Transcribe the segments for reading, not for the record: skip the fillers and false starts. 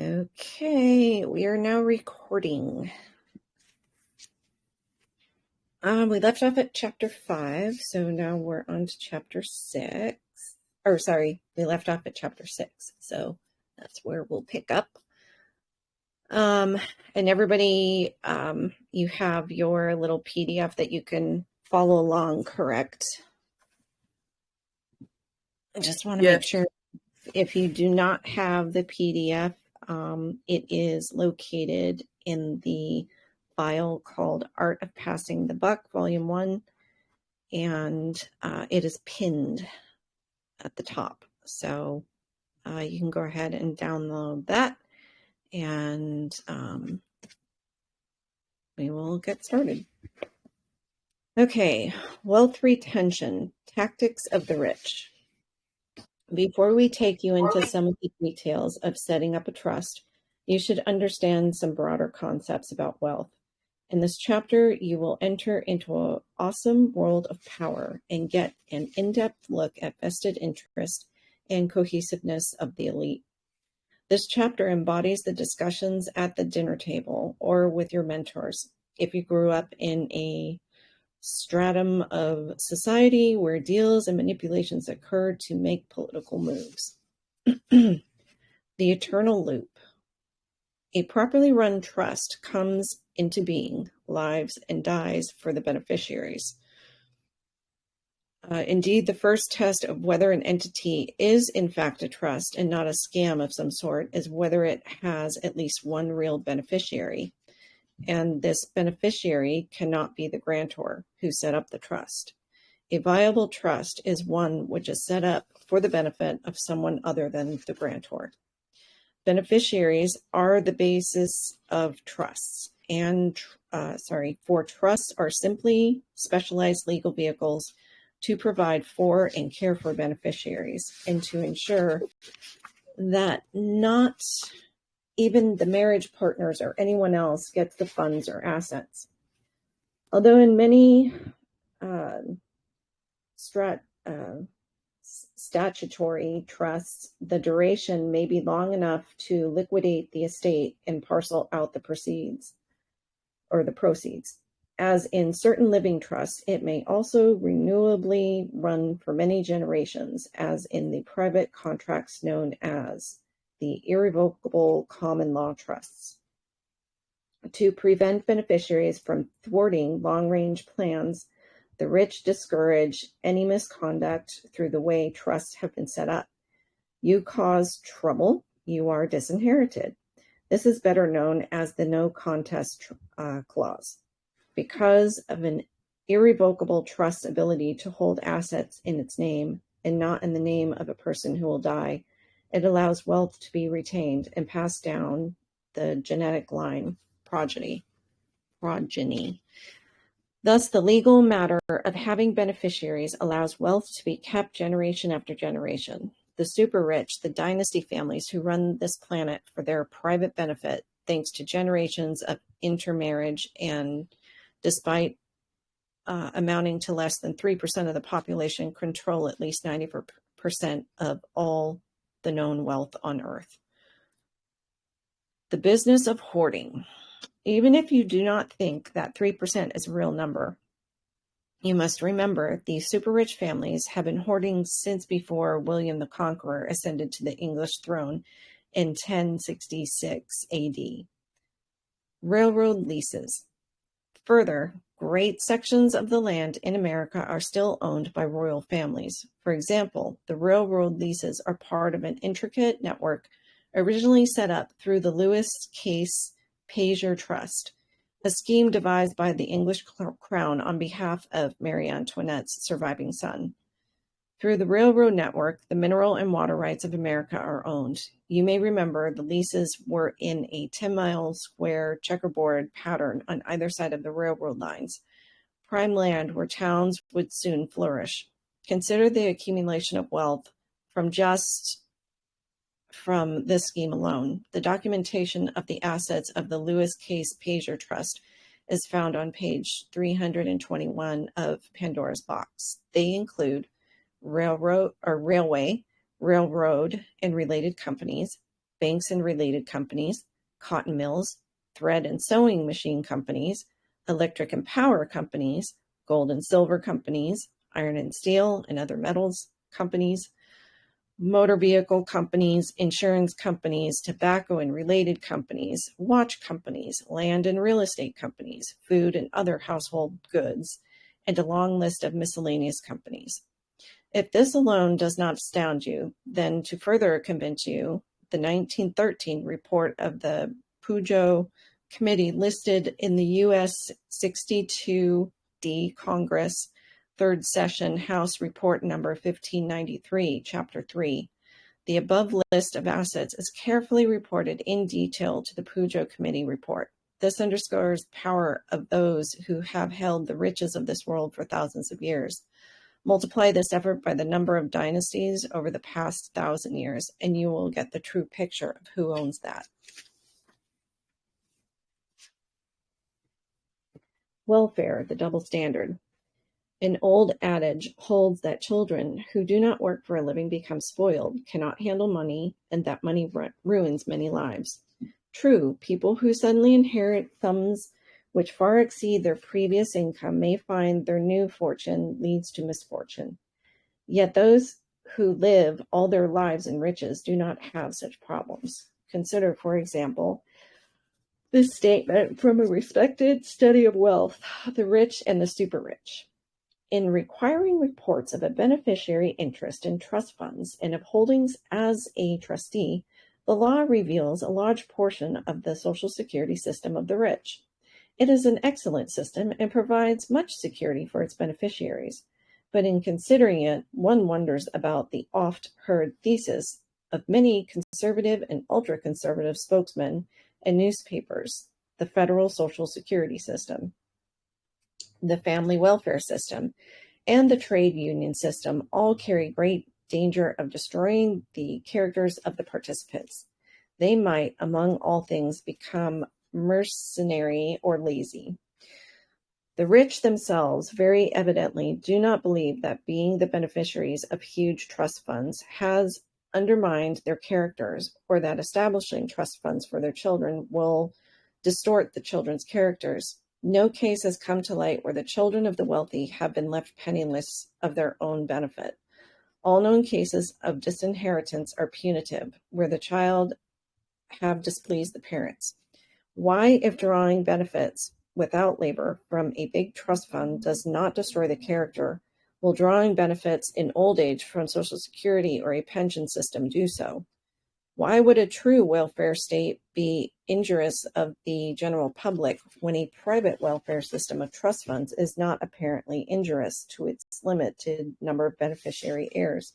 Okay, we are now recording. We left off at chapter 5, so now we're on to chapter 6. Or sorry, we left off at chapter 6, so that's where we'll pick up. And everybody, you have your little PDF that you can follow along, correct? I just want to make sure if you do not have the PDF, it is located in the file called Art of Passing the Buck, Volume 1, and it is pinned at the top. So you can go ahead and download that, and we will get started. Okay, wealth retention, tactics of the rich. Before we take you into some of the details of setting up a trust, you should understand some broader concepts about wealth. In this chapter, you will enter into an awesome world of power and get an in-depth look at vested interest and cohesiveness of the elite. This chapter embodies the discussions at the dinner table or with your mentors. If you grew up in a stratum of society where deals and manipulations occur to make political moves. The eternal loop. A properly run trust comes into being, lives, and dies for the beneficiaries. Indeed, the first test of whether an entity is in fact a trust and not a scam of some sort is whether it has at least one real beneficiary. And this beneficiary cannot be the grantor who set up the trust. A viable trust is one which is set up for the benefit of someone other than the grantor. Beneficiaries are the basis of trusts, and for trusts are simply specialized legal vehicles to provide for and care for beneficiaries, and to ensure that not even the marriage partners or anyone else gets the funds or assets. Although in many statutory trusts, the duration may be long enough to liquidate the estate and parcel out the proceeds. As in certain living trusts, it may also renewably run for many generations, as in the private contracts known as the irrevocable common law trusts. To prevent beneficiaries from thwarting long-range plans, the rich discourage any misconduct through the way trusts have been set up. You cause trouble, you are disinherited. This is better known as the no contest clause. Because of an irrevocable trust's ability to hold assets in its name and not in the name of a person who will die, it allows wealth to be retained and passed down the genetic line, progeny. Thus, the legal matter of having beneficiaries allows wealth to be kept generation after generation. The super rich, the dynasty families who run this planet for their private benefit, thanks to generations of intermarriage, and despite amounting to less than 3% of the population, control at least 90% of all the known wealth on Earth. The business of hoarding. Even if you do not think that 3% is a real number, you must remember these super rich families have been hoarding since before William the Conqueror ascended to the English throne in 1066 AD. Railroad leases. Further, great sections of the land in America are still owned by royal families. For example, the railroad leases are part of an intricate network originally set up through the Lewis Case Pazier Trust, a scheme devised by the English crown on behalf of Marie Antoinette's surviving son. Through the railroad network, the mineral and water rights of America are owned. You may remember the leases were in a 10-mile square checkerboard pattern on either side of the railroad lines, prime land where towns would soon flourish. Consider the accumulation of wealth from this scheme alone. The documentation of the assets of the Lewis Case Pazier Trust is found on page 321 of Pandora's Box. They include railway, railroad and related companies, banks and related companies, cotton mills, thread and sewing machine companies, electric and power companies, gold and silver companies, iron and steel and other metals companies, motor vehicle companies, insurance companies, tobacco and related companies, watch companies, land and real estate companies, food and other household goods, and a long list of miscellaneous companies. If this alone does not astound you, then to further convince you, the 1913 report of the Pujo Committee listed in the U.S. 62D Congress, Third Session, House Report Number 1593, Chapter 3. The above list of assets is carefully reported in detail to the Pujo Committee report. This underscores the power of those who have held the riches of this world for thousands of years. Multiply this effort by the number of dynasties over the past 1,000 years, and you will get the true picture of who owns that. Welfare, the double standard. An old adage holds that children who do not work for a living become spoiled, cannot handle money, and that money ruins many lives. True, people who suddenly inherit sums which far exceed their previous income may find their new fortune leads to misfortune. Yet those who live all their lives in riches do not have such problems. Consider, for example, this statement from a respected study of wealth, the rich and the super rich. In requiring reports of a beneficiary interest in trust funds and of holdings as a trustee, the law reveals a large portion of the Social Security system of the rich. It is an excellent system and provides much security for its beneficiaries. But in considering it, one wonders about the oft-heard thesis of many conservative and ultra-conservative spokesmen and newspapers: the federal Social Security system, the family welfare system, and the trade union system all carry great danger of destroying the characters of the participants. They might, among all things, become mercenary or lazy. The rich themselves very evidently do not believe that being the beneficiaries of huge trust funds has undermined their characters, or that establishing trust funds for their children will distort the children's characters. No case has come to light where the children of the wealthy have been left penniless of their own benefit. All known cases of disinheritance are punitive, where the child have displeased the parents. Why, if drawing benefits without labor from a big trust fund does not destroy the character, will drawing benefits in old age from Social Security or a pension system do so? Why would a true welfare state be injurious of the general public when a private welfare system of trust funds is not apparently injurious to its limited number of beneficiary heirs?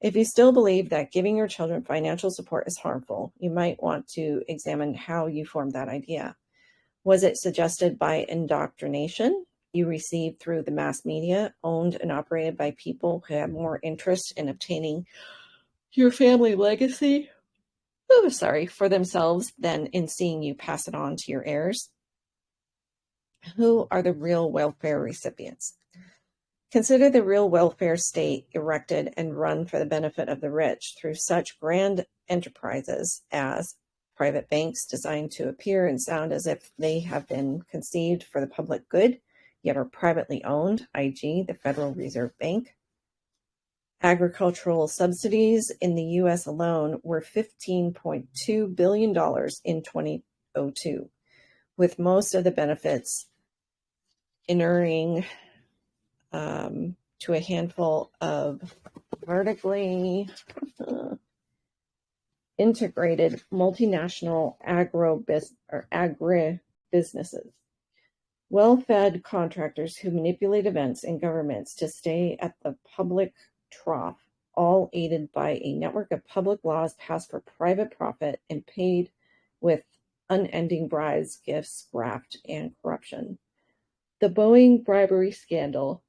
If you still believe that giving your children financial support is harmful, you might want to examine how you formed that idea. Was it suggested by indoctrination you received through the mass media, owned and operated by people who have more interest in obtaining your family legacy for themselves than in seeing you pass it on to your heirs? Who are the real welfare recipients? Consider the real welfare state erected and run for the benefit of the rich through such grand enterprises as private banks designed to appear and sound as if they have been conceived for the public good, yet are privately owned, e.g., the Federal Reserve Bank. Agricultural subsidies in the U.S. alone were $15.2 billion in 2002, with most of the benefits inuring to a handful of vertically integrated multinational agribusinesses. Well-fed contractors who manipulate events and governments to stay at the public trough, all aided by a network of public laws passed for private profit and paid with unending bribes, gifts, graft, and corruption. The Boeing bribery scandal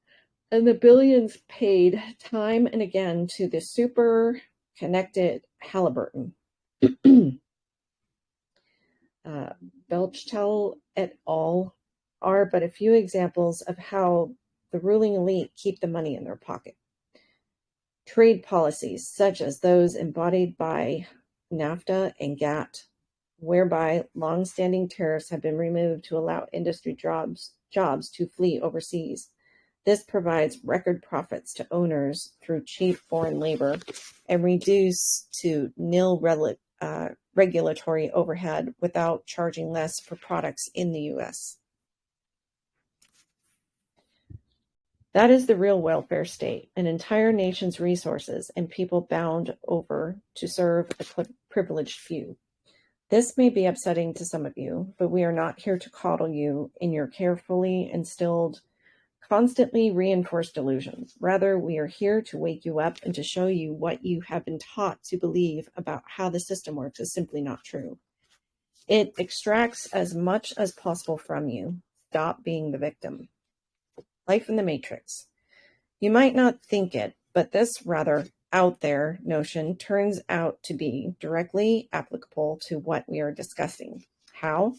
and the billions paid time and again to the super connected Halliburton, Belchtel et al. Are but a few examples of how the ruling elite keep the money in their pocket. Trade policies, such as those embodied by NAFTA, and GATT, whereby long-standing tariffs have been removed to allow industry jobs to flee overseas. This provides record profits to owners through cheap foreign labor and reduce to nil regulatory overhead without charging less for products in the U.S. That is the real welfare state, an entire nation's resources and people bound over to serve a privileged few. This may be upsetting to some of you, but we are not here to coddle you in your carefully instilled, constantly reinforced delusions. Rather, we are here to wake you up and to show you what you have been taught to believe about how the system works is simply not true. It extracts as much as possible from you. Stop being the victim. Life in the Matrix. You might not think it, but this rather out there notion turns out to be directly applicable to what we are discussing. How?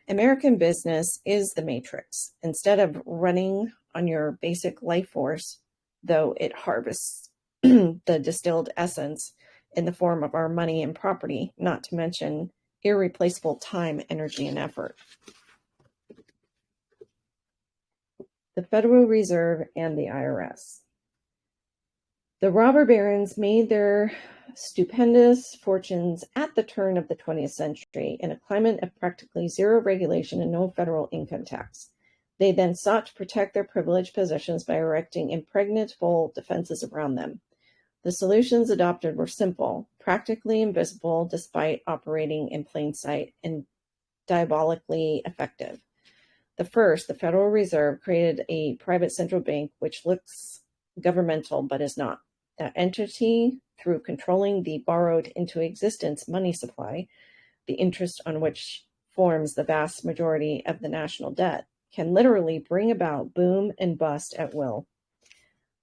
American business is the matrix. Instead of running on your basic life force, though it harvests the distilled essence in the form of our money and property, not to mention irreplaceable time, energy, and effort. The Federal Reserve and the IRS. The robber barons made their stupendous fortunes at the turn of the 20th century in a climate of practically zero regulation and no federal income tax. They then sought to protect their privileged positions by erecting impregnable defenses around them. The solutions adopted were simple, practically invisible despite operating in plain sight, and diabolically effective. The first, the Federal Reserve, created a private central bank which looks governmental but is not. That entity, through controlling the borrowed into existence money supply, the interest on which forms the vast majority of the national debt, can literally bring about boom and bust at will.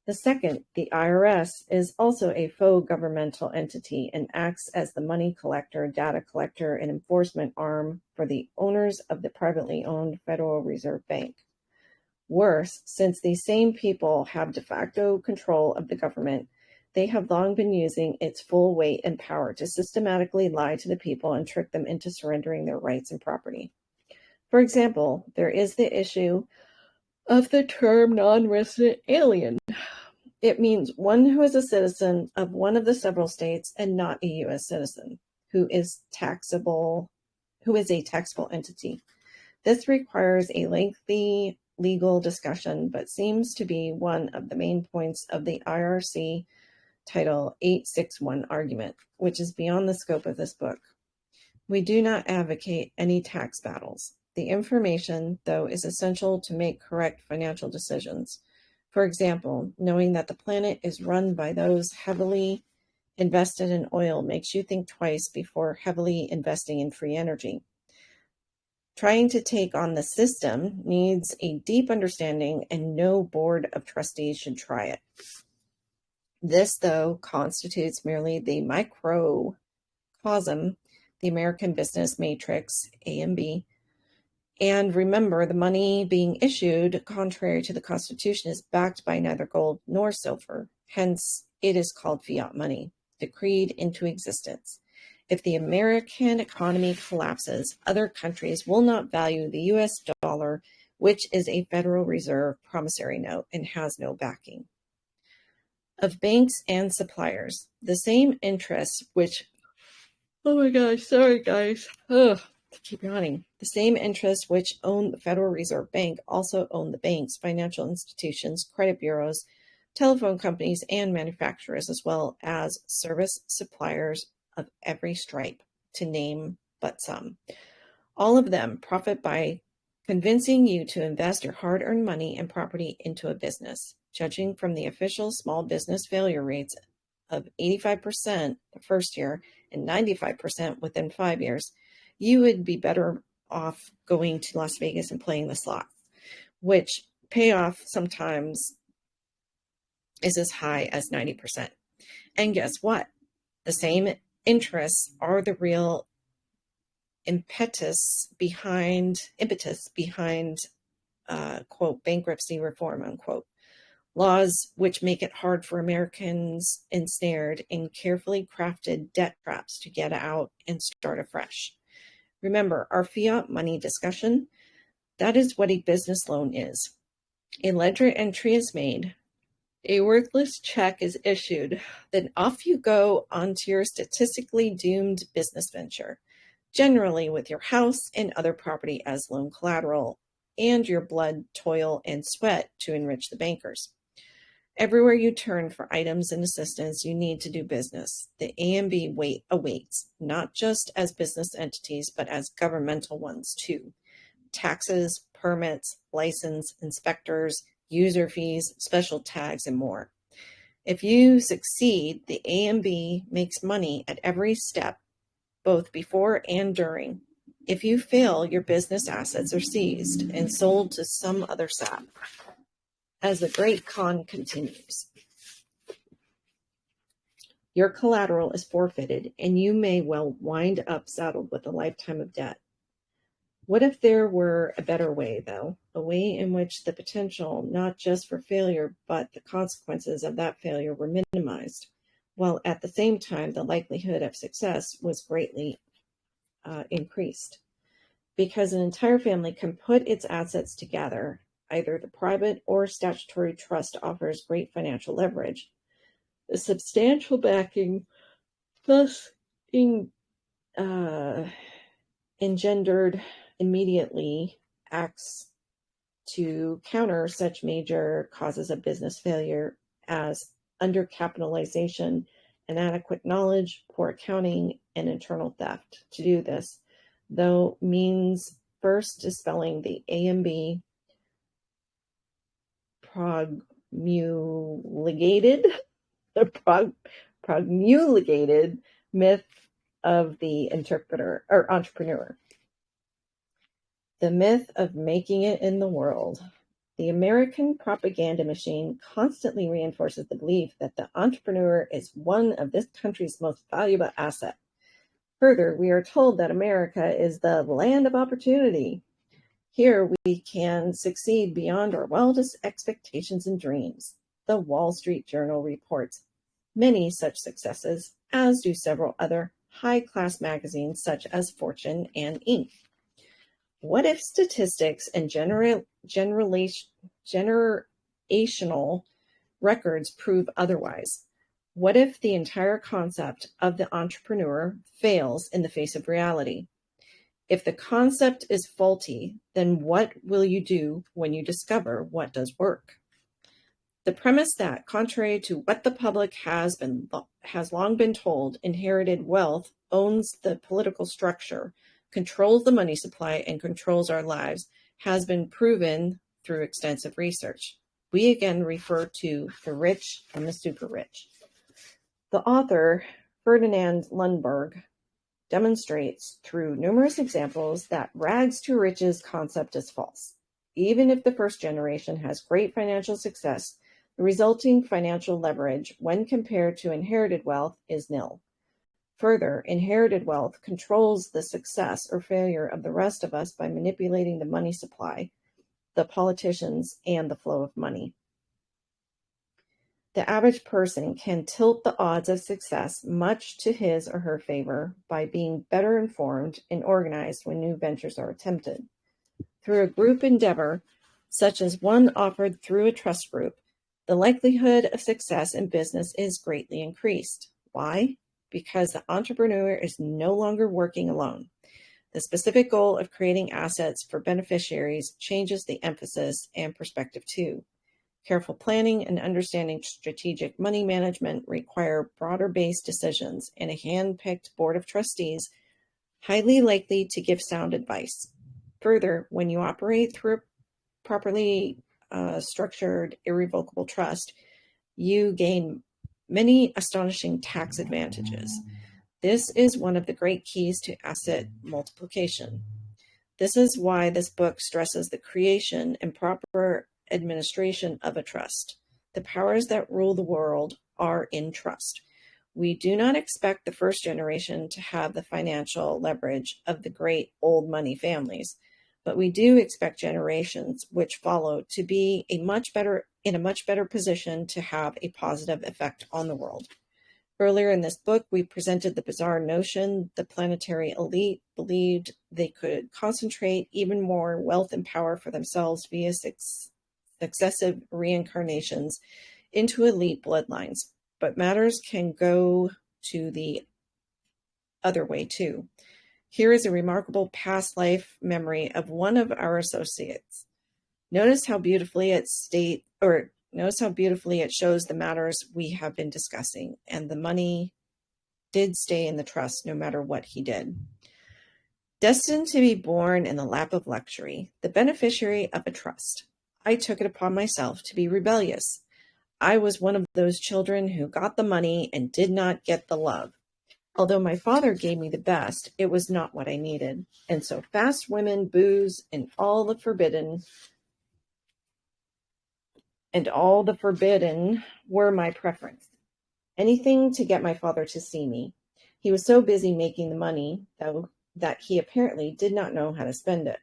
The second, the IRS, is also a faux governmental entity and acts as the money collector, data collector, and enforcement arm for the owners of the privately owned Federal Reserve Bank. Worse, since these same people have de facto control of the government, they have long been using its full weight and power to systematically lie to the people and trick them into surrendering their rights and property. For example, there is the issue of the term non-resident alien. It means one who is a citizen of one of the several states and not a U.S. citizen, who is a taxable entity. This requires a lengthy legal discussion, but seems to be one of the main points of the IRC Title 861 argument, which is beyond the scope of this book. We do not advocate any tax battles. The information, though, is essential to make correct financial decisions. For example, knowing that the planet is run by those heavily invested in oil makes you think twice before heavily investing in free energy. Trying to take on the system needs a deep understanding, and no board of trustees should try it. This, though, constitutes merely the microcosm, the American business matrix, A and B. And remember, the money being issued, contrary to the Constitution, is backed by neither gold nor silver. Hence, it is called fiat money, decreed into existence. If the American economy collapses, other countries will not value the U.S. dollar, which is a Federal Reserve promissory note and has no backing. Of banks and suppliers, the same interests which, oh my gosh, sorry guys, keep yawning. The same interests which own the Federal Reserve Bank also own the banks, financial institutions, credit bureaus, telephone companies, and manufacturers, as well as service suppliers of every stripe, to name but some. All of them profit by convincing you to invest your hard-earned money and property into a business. Judging from the official small business failure rates of 85% the first year and 95% within 5 years, you would be better off going to Las Vegas and playing the slots, which payoff sometimes is as high as 90%. And guess what? The same interests are the real impetus behind quote, bankruptcy reform, unquote. laws which make it hard for Americans ensnared in carefully crafted debt traps to get out and start afresh. Remember, our fiat money discussion? That is what a business loan is. A ledger entry is made, a worthless check is issued, then off you go onto your statistically doomed business venture, generally with your house and other property as loan collateral, and your blood, toil, and sweat to enrich the bankers. Everywhere you turn for items and assistance you need to do business, the AMB awaits, not just as business entities, but as governmental ones too. Taxes, permits, license, inspectors, user fees, special tags, and more. If you succeed, the AMB makes money at every step, both before and during. If you fail, your business assets are seized and sold to some other sap. As the great con continues, your collateral is forfeited, and you may well wind up saddled with a lifetime of debt. What if there were a better way, though? A way in which the potential, not just for failure, but the consequences of that failure were minimized, while at the same time the likelihood of success was greatly increased. Because an entire family can put its assets together, either the private or statutory trust offers great financial leverage. The substantial backing thus engendered immediately acts to counter such major causes of business failure as undercapitalization, inadequate knowledge, poor accounting, and internal theft. To do this, though, means first dispelling the AMB promulgated myth of the interpreter or entrepreneur. The myth of making it in the world. The American propaganda machine constantly reinforces the belief that the entrepreneur is one of this country's most valuable assets. Further, we are told that America is the land of opportunity. Here we can succeed beyond our wildest expectations and dreams. The Wall Street Journal reports many such successes, as do several other high-class magazines such as Fortune and Inc. What if statistics and generational records prove otherwise? What if the entire concept of the entrepreneur fails in the face of reality? If the concept is faulty, then what will you do when you discover what does work? The premise that, contrary to what the public has long been told, inherited wealth owns the political structure, controls the money supply, and controls our lives, has been proven through extensive research. We again refer to the rich and the super rich. The author, Ferdinand Lundberg, demonstrates through numerous examples that rags to riches concept is false. Even if the first generation has great financial success, the resulting financial leverage when compared to inherited wealth is nil. Further, inherited wealth controls the success or failure of the rest of us by manipulating the money supply, the politicians, and the flow of money. The average person can tilt the odds of success much to his or her favor by being better informed and organized when new ventures are attempted. Through a group endeavor, such as one offered through a trust group, the likelihood of success in business is greatly increased. Why? Because the entrepreneur is no longer working alone. The specific goal of creating assets for beneficiaries changes the emphasis and perspective too. Careful planning and understanding strategic money management require broader-based decisions and a hand-picked board of trustees highly likely to give sound advice. Further, when you operate through a properly structured, irrevocable trust, you gain many astonishing tax advantages. This is one of the great keys to asset multiplication. This is why this book stresses the creation and proper administration of a trust. The powers that rule the world are in trust. We do not expect the first generation to have the financial leverage of the great old money families, but we do expect generations which follow to be in a much better position to have a positive effect on the world. Earlier in this book, we presented the bizarre notion the planetary elite believed they could concentrate even more wealth and power for themselves via successive reincarnations into elite bloodlines. But matters can go to the other way too. Here is a remarkable past life memory of one of our associates. Notice how beautifully it shows the matters we have been discussing, and the money did stay in the trust no matter what he did. Destined to be born in the lap of luxury, the beneficiary of a trust, I took it upon myself to be rebellious. I was one of those children who got the money and did not get the love. Although my father gave me the best, it was not what I needed. And so fast women, booze, and all the forbidden were my preference. Anything to get my father to see me. He was so busy making the money, though, that he apparently did not know how to spend it.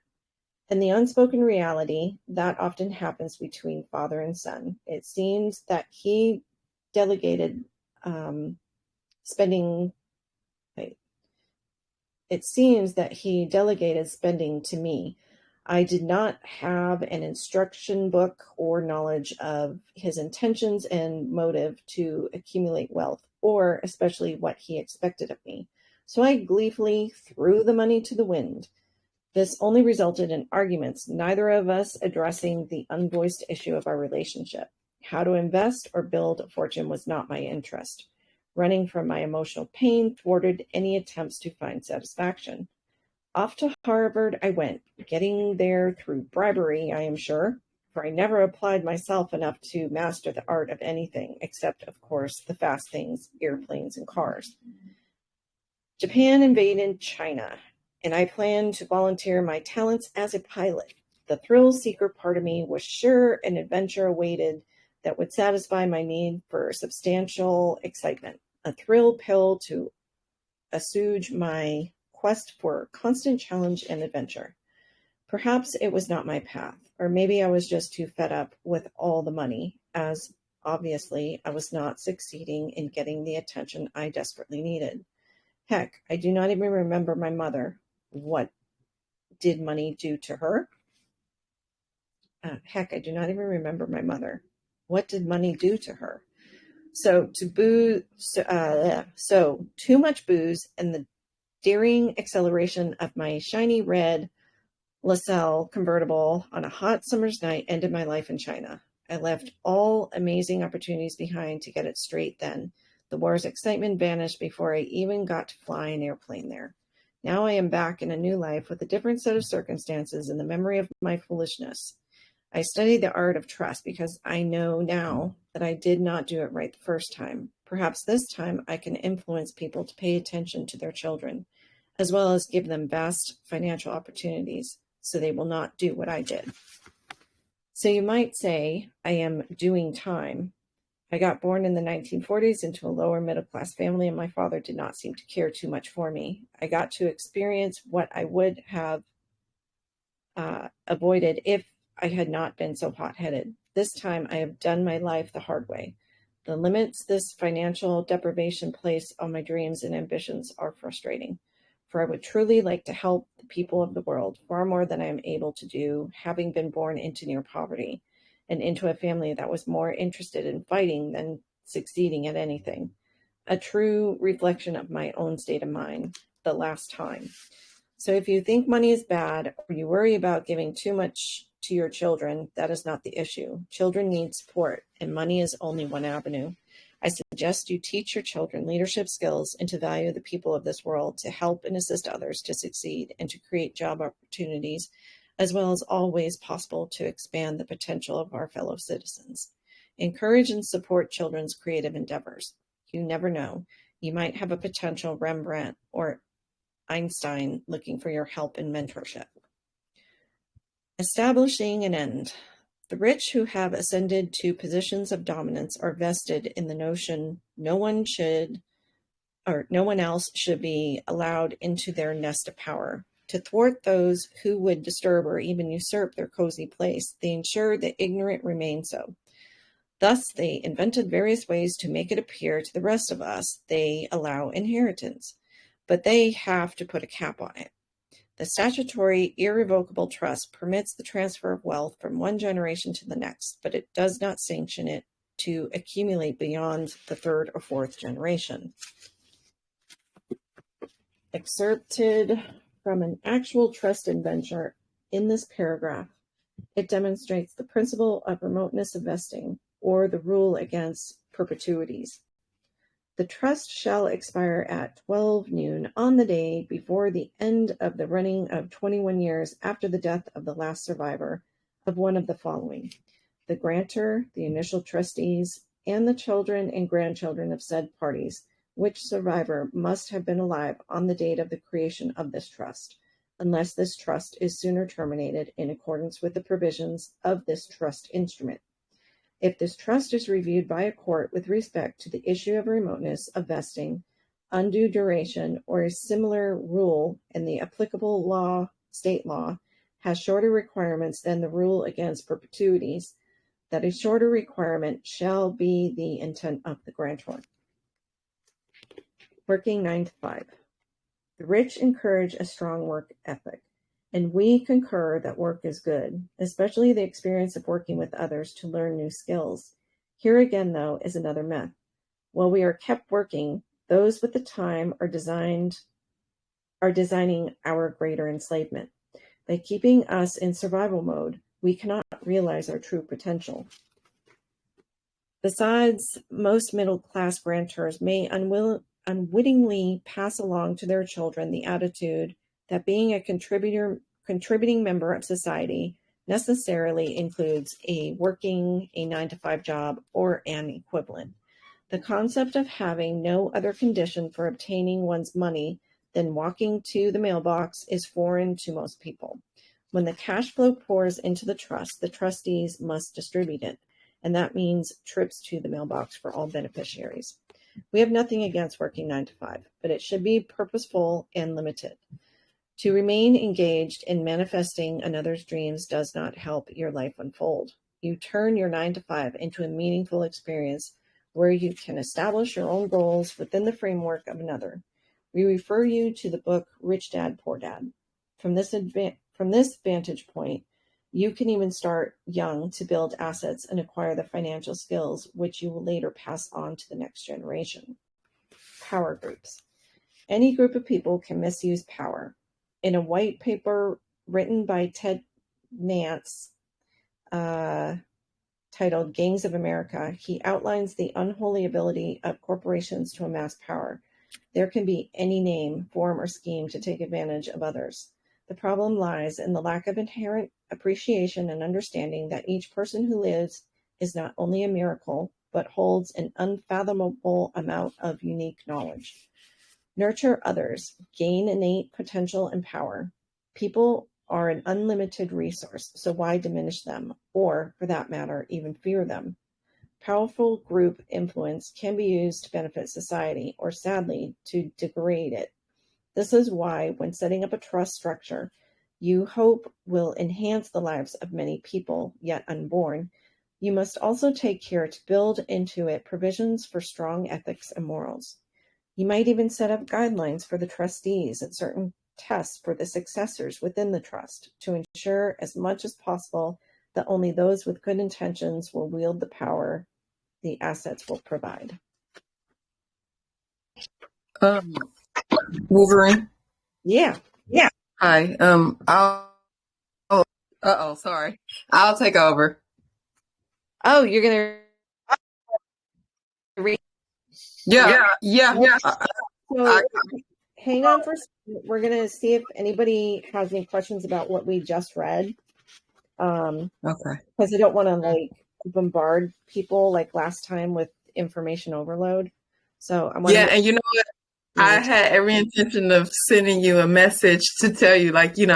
In the unspoken reality that often happens between father and son, it seems that he delegated spending to me. I did not have an instruction book or knowledge of his intentions and motive to accumulate wealth, or especially what he expected of me. So I gleefully threw the money to the wind. This only resulted in arguments, neither of us addressing the unvoiced issue of our relationship. How to invest or build a fortune was not my interest. Running from my emotional pain thwarted any attempts to find satisfaction. Off to Harvard I went, getting there through bribery, I am sure, for I never applied myself enough to master the art of anything, except, of course, the fast things, airplanes and cars. Japan invaded China, and I planned to volunteer my talents as a pilot. The thrill-seeker part of me was sure an adventure awaited that would satisfy my need for substantial excitement, a thrill pill to assuage my quest for constant challenge and adventure. Perhaps it was not my path, or maybe I was just too fed up with all the money, as obviously I was not succeeding in getting the attention I desperately needed. Heck, I do not even remember my mother. What did money do to her? I do not even remember my mother. What did money do to her? So too much booze and the daring acceleration of my shiny red LaSalle convertible on a hot summer's night ended my life in China. I left all amazing opportunities behind to get it straight then. The war's excitement vanished before I even got to fly an airplane there. Now I am back in a new life with a different set of circumstances and the memory of my foolishness. I studied the art of trust because I know now that I did not do it right the first time. Perhaps this time I can influence people to pay attention to their children, as well as give them vast financial opportunities so they will not do what I did. So you might say I am doing time. I got born in the 1940s into a lower middle class family, and my father did not seem to care too much for me. I got to experience what I would have avoided if I had not been so hot-headed. This time I have done my life the hard way. The limits this financial deprivation place on my dreams and ambitions are frustrating, for I would truly like to help the people of the world far more than I am able to do, having been born into near poverty and into a family that was more interested in fighting than succeeding at anything. A true reflection of my own state of mind the last time. So if you think money is bad or you worry about giving too much to your children, that is not the issue. Children need support, and money is only one avenue. I suggest you teach your children leadership skills and to value the people of this world, to help and assist others to succeed and to create job opportunities, as well as all ways possible to expand the potential of our fellow citizens. Encourage and support children's creative endeavors. You never know. You might have a potential Rembrandt or Einstein looking for your help and mentorship. Establishing an end. The rich who have ascended to positions of dominance are vested in the notion no one else should be allowed into their nest of power. To thwart those who would disturb or even usurp their cozy place, they ensured that ignorant remained so. Thus, they invented various ways to make it appear to the rest of us they allow inheritance, but they have to put a cap on it. The statutory irrevocable trust permits the transfer of wealth from one generation to the next, but it does not sanction it to accumulate beyond the third or fourth generation. Excerpted from an actual trust inventor in this paragraph, it demonstrates the principle of remoteness of vesting, or the rule against perpetuities. The trust shall expire at 12 noon on the day before the end of the running of 21 years after the death of the last survivor of one of the following: the grantor, the initial trustees, and the children and grandchildren of said parties, which survivor must have been alive on the date of the creation of this trust, unless this trust is sooner terminated in accordance with the provisions of this trust instrument. If this trust is reviewed by a court with respect to the issue of remoteness of vesting, undue duration, or a similar rule, and the applicable law, state law, has shorter requirements than the rule against perpetuities, that a shorter requirement shall be the intent of the grantor. Working 9 to 5. The rich encourage a strong work ethic, and we concur that work is good, especially the experience of working with others to learn new skills. Here again, though, is another myth. While we are kept working, those with the time are designing our greater enslavement. By keeping us in survival mode, we cannot realize our true potential. Besides, most middle-class grantors may unwittingly pass along to their children the attitude that being a contributing member of society necessarily includes working a 9-to-5 job or an equivalent. The concept of having no other condition for obtaining one's money than walking to the mailbox is foreign to most people. When the cash flow pours into the trust, the trustees must distribute it, and that means trips to the mailbox for all beneficiaries. We have nothing against working 9 to 5, but it should be purposeful and limited. To remain engaged in manifesting another's dreams does not help your life unfold. You turn your 9 to 5 into a meaningful experience where you can establish your own goals within the framework of another. We refer you to the book Rich Dad, Poor Dad. From this vantage point, you can even start young to build assets and acquire the financial skills which you will later pass on to the next generation. Power groups. Any group of people can misuse power. In a white paper written by Ted Nance, titled Gangs of America, he outlines the unholy ability of corporations to amass power. There can be any name, form, or scheme to take advantage of others. The problem lies in the lack of inherent appreciation and understanding that each person who lives is not only a miracle, but holds an unfathomable amount of unique knowledge. Nurture others, gain innate potential and power. People are an unlimited resource, so why diminish them, or, for that matter, even fear them? Powerful group influence can be used to benefit society, or sadly, to degrade it. This is why, when setting up a trust structure you hope will enhance the lives of many people, yet unborn, you must also take care to build into it provisions for strong ethics and morals. You might even set up guidelines for the trustees and certain tests for the successors within the trust to ensure as much as possible that only those with good intentions will wield the power the assets will provide. Wolverine. Yeah. Hi. Sorry. I'll take over. Oh, you're gonna read? Yeah. So hang on for a second. We're gonna see if anybody has any questions about what we just read. Okay. Because I don't want to bombard people like last time with information overload. So I want and you know what? I had every intention of sending you a message to tell you,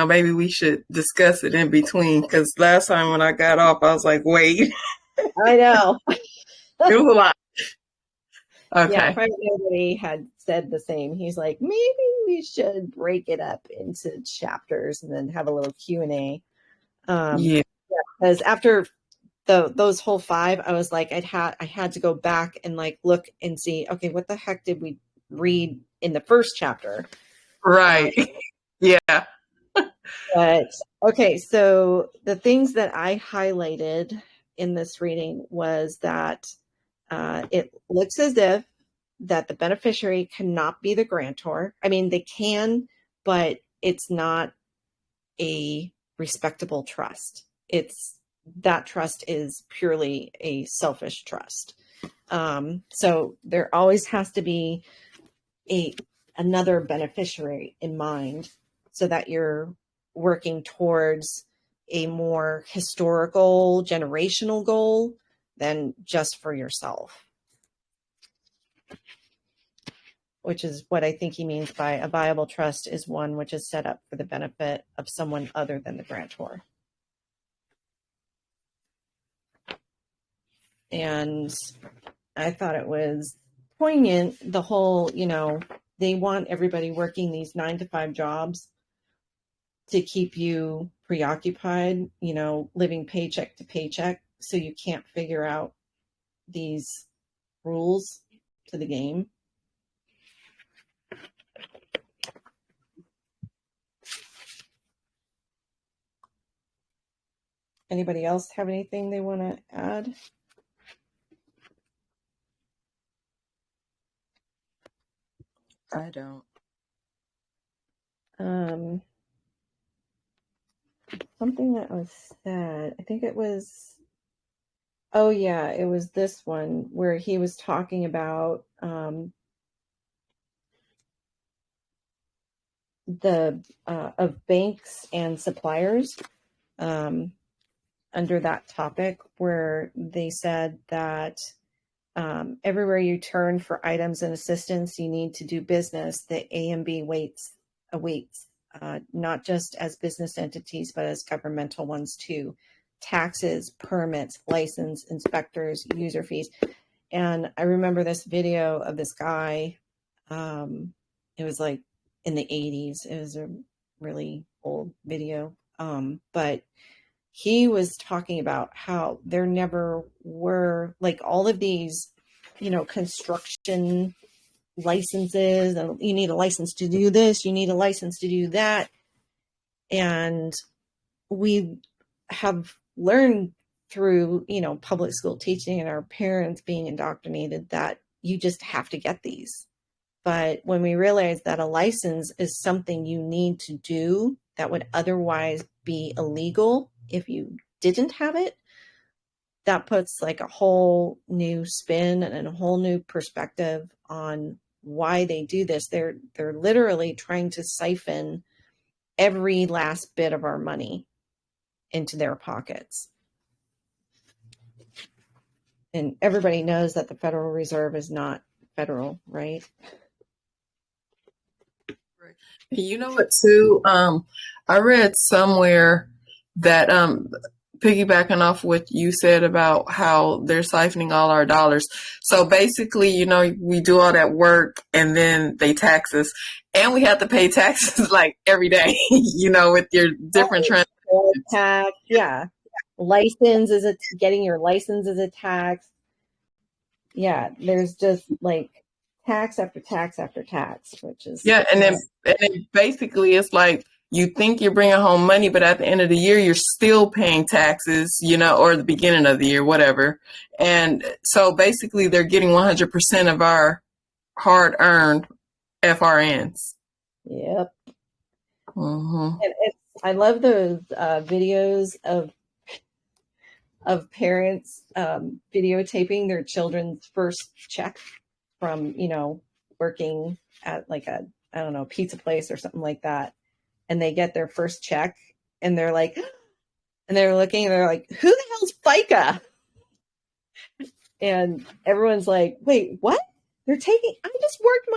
maybe we should discuss it in between. Because last time when I got off, I was like, wait. I know. It was a lot. Yeah, Okay. Private Nobody had said the same. He's like, maybe we should break it up into chapters and then have a little Q&A. Yeah. Because after those whole 5, I was like, I had to go back and like look and see, okay, what the heck did we read in the first chapter? Right. Yeah. But okay, so the things that I highlighted in this reading was that it looks as if that the beneficiary cannot be the grantor. I mean, they can, but it's not a respectable trust. It's that trust is purely a selfish trust. So there always has to be another beneficiary in mind so that you're working towards a more historical generational goal than just for yourself, which is what I think he means by a viable trust is one which is set up for the benefit of someone other than the grantor. And I thought it was poignant, the whole, they want everybody working these 9-to-5 jobs to keep you preoccupied, living paycheck to paycheck, so you can't figure out these rules to the game. Anybody else have anything they want to add? I don't. Something that was said, I think it was, oh yeah, it was this one where he was talking about the of banks and suppliers under that topic, where they said that everywhere you turn for items and assistance, you need to do business. The A&B awaits, not just as business entities, but as governmental ones too. Taxes, permits, license, inspectors, user fees. And I remember this video of this guy. It was like in the 80s. It was a really old video. But he was talking about how there never were like all of these, construction licenses, and you need a license to do this, you need a license to do that. And we have learned through, public school teaching and our parents being indoctrinated that you just have to get these. But when we realize that a license is something you need to do that would otherwise be illegal if you didn't have it, that puts like a whole new spin and a whole new perspective on why they do this. They're literally trying to siphon every last bit of our money into their pockets. And everybody knows that the Federal Reserve is not federal, right? You know what, too? I read somewhere that piggybacking off what you said about how they're siphoning all our dollars. So basically, we do all that work and then they tax us, and we have to pay taxes like every day. With your different transactions. Tax, yeah. Getting your license is a tax. Yeah, there's just like tax after tax after tax, which is and then basically it's like you think you're bringing home money, but at the end of the year you're still paying taxes, or the beginning of the year, whatever. And so basically they're getting 100% of our hard-earned FRNs. Yep. Mm-hmm. And I love those videos of parents videotaping their children's first check from, working at like a, I don't know, pizza place or something like that. And they get their first check and they're like, and they're looking and they're like, who the hell's FICA? And everyone's like, wait, what? I just worked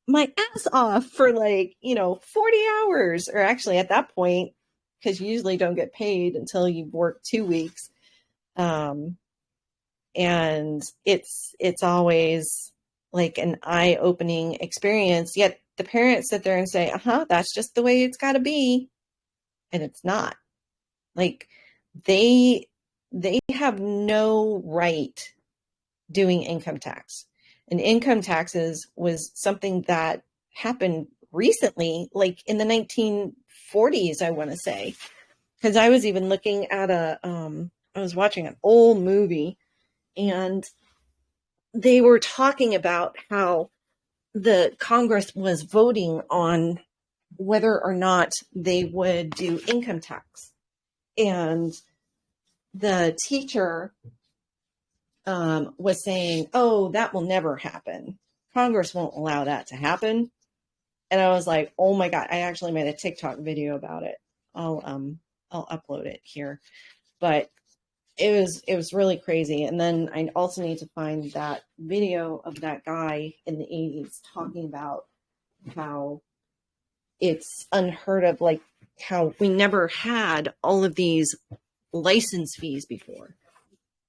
my ass off for 40 hours, or actually at that point, because you usually don't get paid until you've worked 2 weeks. And it's always like an eye-opening experience. Yet the parents sit there and say, that's just the way it's got to be. And it's not. Like they have no right doing income tax. And income taxes was something that happened recently, like in the 1940s, I want to say. Because I was even looking at I was watching an old movie, and they were talking about how the Congress was voting on whether or not they would do income tax. And the teacher was saying, "Oh, that will never happen. Congress won't allow that to happen." And I was like, "Oh my God!" I actually made a TikTok video about it. I'll upload it here, but it was really crazy. And then I also need to find that video of that guy in the 80s talking about how it's unheard of, like how we never had all of these license fees before.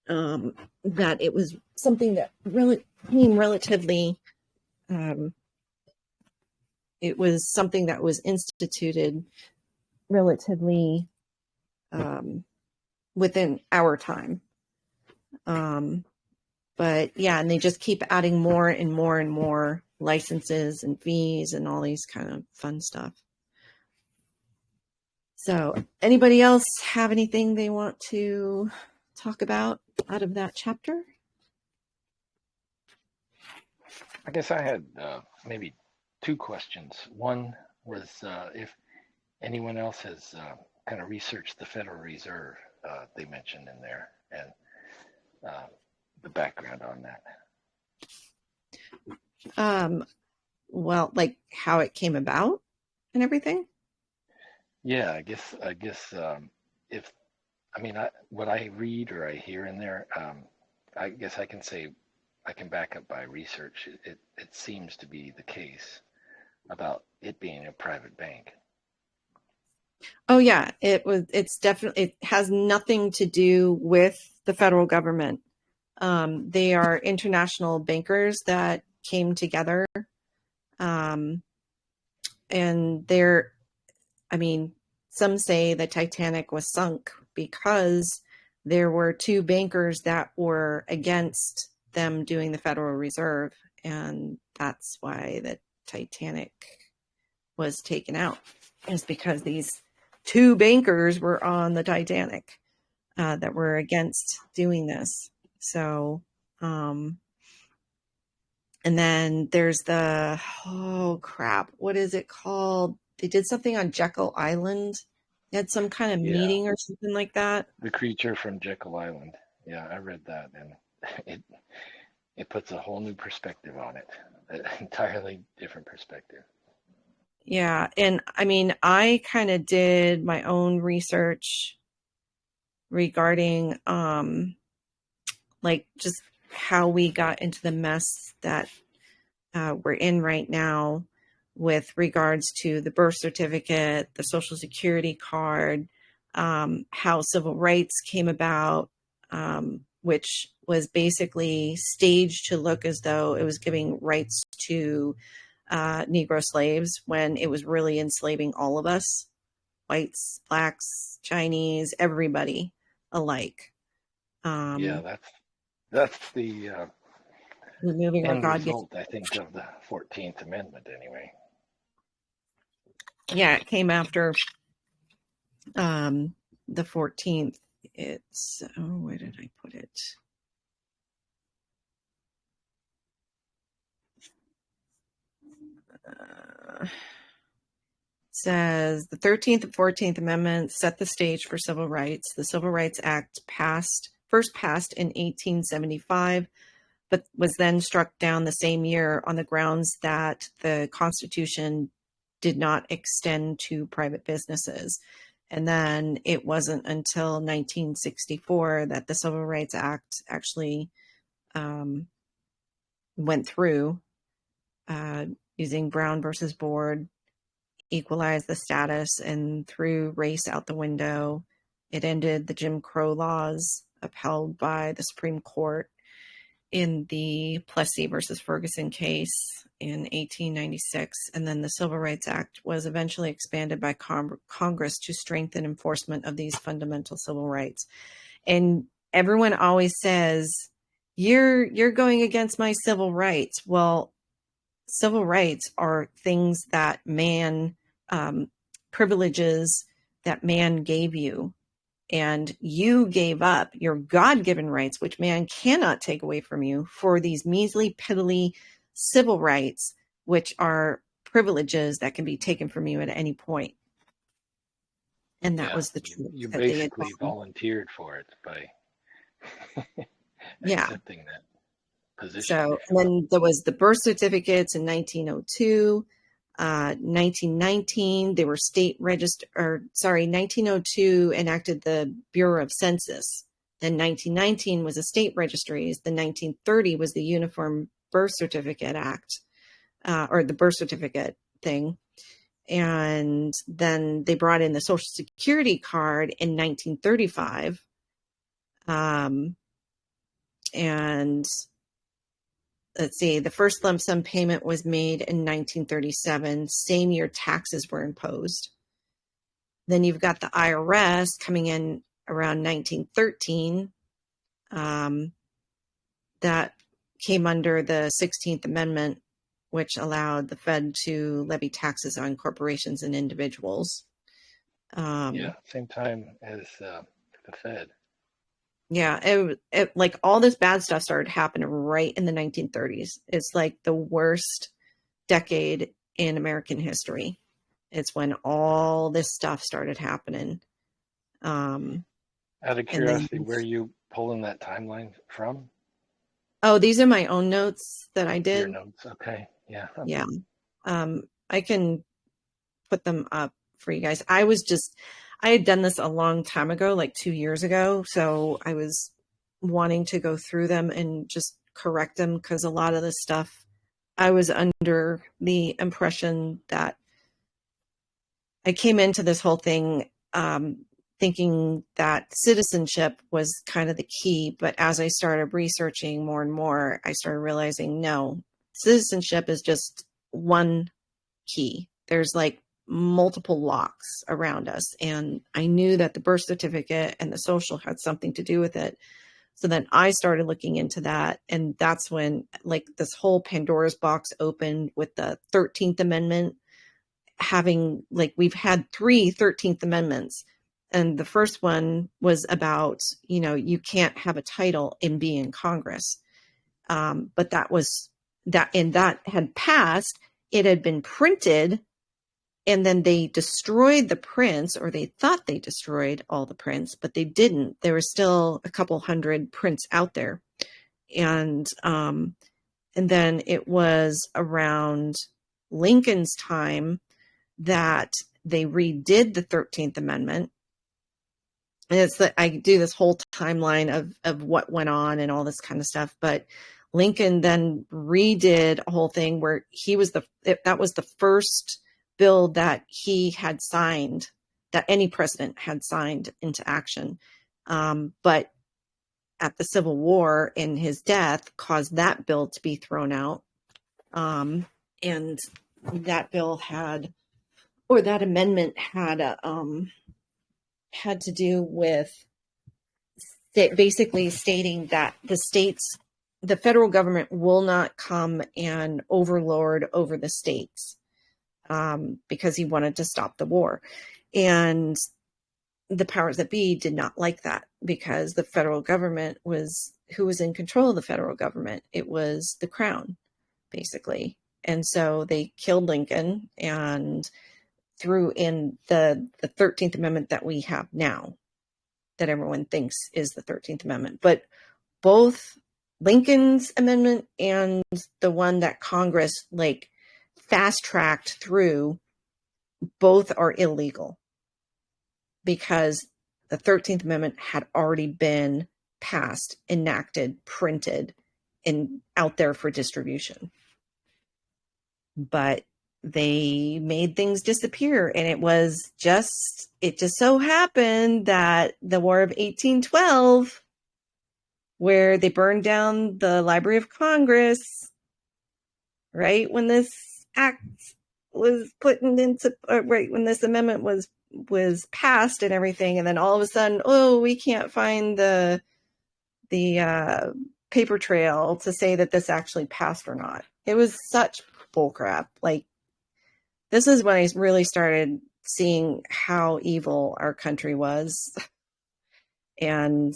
That it was something that really came relatively, it was something that was instituted relatively within our time. But yeah, and they just keep adding more and more and more licenses and fees and all these kind of fun stuff. So anybody else have anything they want to talk about out of that chapter? I guess I had maybe two questions. One was if anyone else has kind of researched the Federal Reserve they mentioned in there, and the background on that. Well, like how it came about and everything. Yeah, I guess if what I read or I hear in there, I guess I can say I can back up by research. It seems to be the case about it being a private bank. Oh yeah, it's definitely, it has nothing to do with the federal government. They are international bankers that came together. And some say the Titanic was sunk because there were two bankers that were against them doing the Federal Reserve. And that's why the Titanic was taken out, is because these two bankers were on the Titanic that were against doing this. So, and then there's what is it called? They did something on Jekyll Island. They had some kind of meeting or something like that. The Creature from Jekyll Island. Yeah, I read that, and it puts a whole new perspective on it, an entirely different perspective. Yeah, and I kind of did my own research regarding like just how we got into the mess that we're in right now with regards to the birth certificate, the Social Security card, how civil rights came about, which was basically staged to look as though it was giving rights to Negro slaves when it was really enslaving all of us, whites, blacks, Chinese, everybody alike. That's the removing end result, I think, of the 14th Amendment anyway. Yeah, it came after the 14th. It's, where did I put it? Says the 13th and 14th Amendments set the stage for civil rights. The Civil Rights Act first passed in 1875, but was then struck down the same year on the grounds that the Constitution did not extend to private businesses. And then it wasn't until 1964 that the Civil Rights Act actually went through, using Brown versus Board, equalized the status, and threw race out the window. It ended the Jim Crow laws upheld by the Supreme Court. in the Plessy versus Ferguson case in 1896. And then the Civil Rights Act was eventually expanded by Congress to strengthen enforcement of these fundamental civil rights. And everyone always says, you're going against my civil rights. Well, civil rights are things that man, privileges that man gave you. And you gave up your God-given rights, which man cannot take away from you, for these measly, piddly civil rights, which are privileges that can be taken from you at any point. And that was the truth. You that basically they had volunteered for it by yeah. accepting that position. So, and then there was the birth certificates in 1902. 1919, they were state registered, 1902 enacted the Bureau of Census. Then 1919 was the state registries. Then 1930 was the Uniform Birth Certificate Act, or the birth certificate thing. And then they brought in the Social Security card in 1935. And let's see, the first lump sum payment was made in 1937. Same year taxes were imposed. Then you've got the IRS coming in around 1913. That came under the 16th Amendment, which allowed the Fed to levy taxes on corporations and individuals. Same time as the Fed. Yeah, it like all this bad stuff started happening right in the 1930s. It's like the worst decade in American history. It's when all this stuff started happening. Out of curiosity, where are you pulling that timeline from? Oh, these are my own notes that I did. Your notes, okay, yeah. Yeah, I can put them up for you guys. I had done this a long time ago, like 2 years ago. So I was wanting to go through them and just correct them, because a lot of this stuff, I was under the impression that I came into this whole thing thinking that citizenship was kind of the key. But as I started researching more and more, I started realizing, no, citizenship is just one key. There's like multiple locks around us. And I knew that the birth certificate and the social had something to do with it. So then I started looking into that. And that's when like this whole Pandora's box opened with the 13th Amendment, having like, we've had 3 13th Amendments. And the first one was about, you can't have a title and be in Congress. But that had passed. It had been printed, and then they destroyed the prints, or they thought they destroyed all the prints, but they didn't. There were still a couple hundred prints out there. And then it was around Lincoln's time that they redid the 13th Amendment. And it's that I do this whole timeline of what went on and all this kind of stuff. But Lincoln then redid a whole thing where that was the first bill that he had signed, that any president had signed into action. But at the Civil War and his death caused that bill to be thrown out. And that bill that amendment had to do with basically stating that the federal government will not come and overlord over the states, because he wanted to stop the war. And the powers that be did not like that, because the federal government who was in control of the federal government? It was the crown, basically. And so they killed Lincoln and threw in the 13th Amendment that we have now, that everyone thinks is the 13th Amendment. But both Lincoln's amendment and the one that Congress fast-tracked through, both are illegal, because the 13th Amendment had already been passed, enacted, printed, and out there for distribution. But they made things disappear, and it just so happened that the War of 1812 where they burned down the Library of Congress, right when this act was put into, right when this amendment was passed and everything, and then all of a sudden, oh, we can't find the paper trail to say that this actually passed or not. It was such bullcrap. Like, this is when I really started seeing how evil our country was, and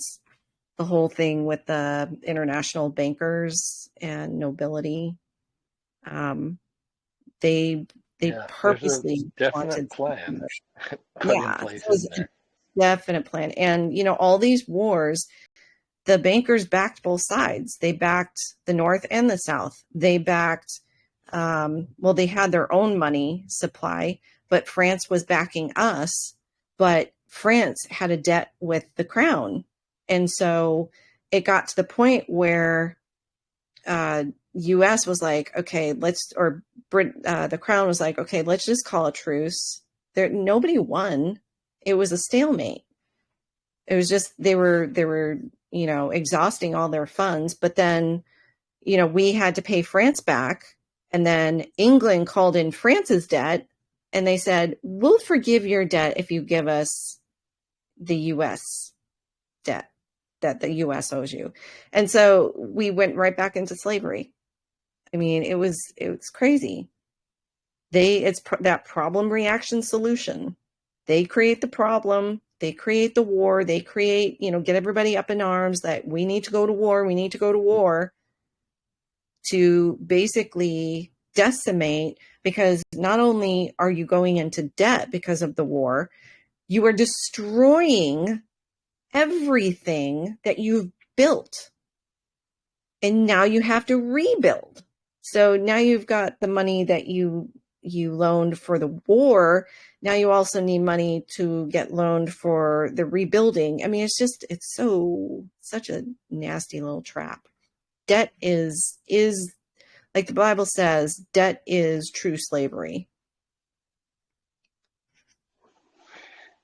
the whole thing with the international bankers and nobility. They Yeah, there's a purposely definite wanted, plan put in yeah, it place, was isn't a there? definite plan. And all these wars, the bankers backed both sides. They backed the North and the South. They backed, well, they had their own money supply, but France was backing us. But France had a debt with the crown. And so it got to the point where US was like, okay, the crown was like, okay, let's just call a truce. Nobody won. It was a stalemate. It was just, they were exhausting all their funds, but then we had to pay France back, and then England called in France's debt, and they said, we'll forgive your debt if you give us the US debt that the US owes you. And so we went right back into slavery. I mean, it was crazy. It's that problem reaction solution. They create the problem, they create the war, they create, get everybody up in arms that we need to go to war, to basically decimate, because not only are you going into debt because of the war, you are destroying everything that you've built. And now you have to rebuild. So now you've got the money that you loaned for the war. Now you also need money to get loaned for the rebuilding. I mean, it's such a nasty little trap. Debt is like the Bible says, debt is true slavery.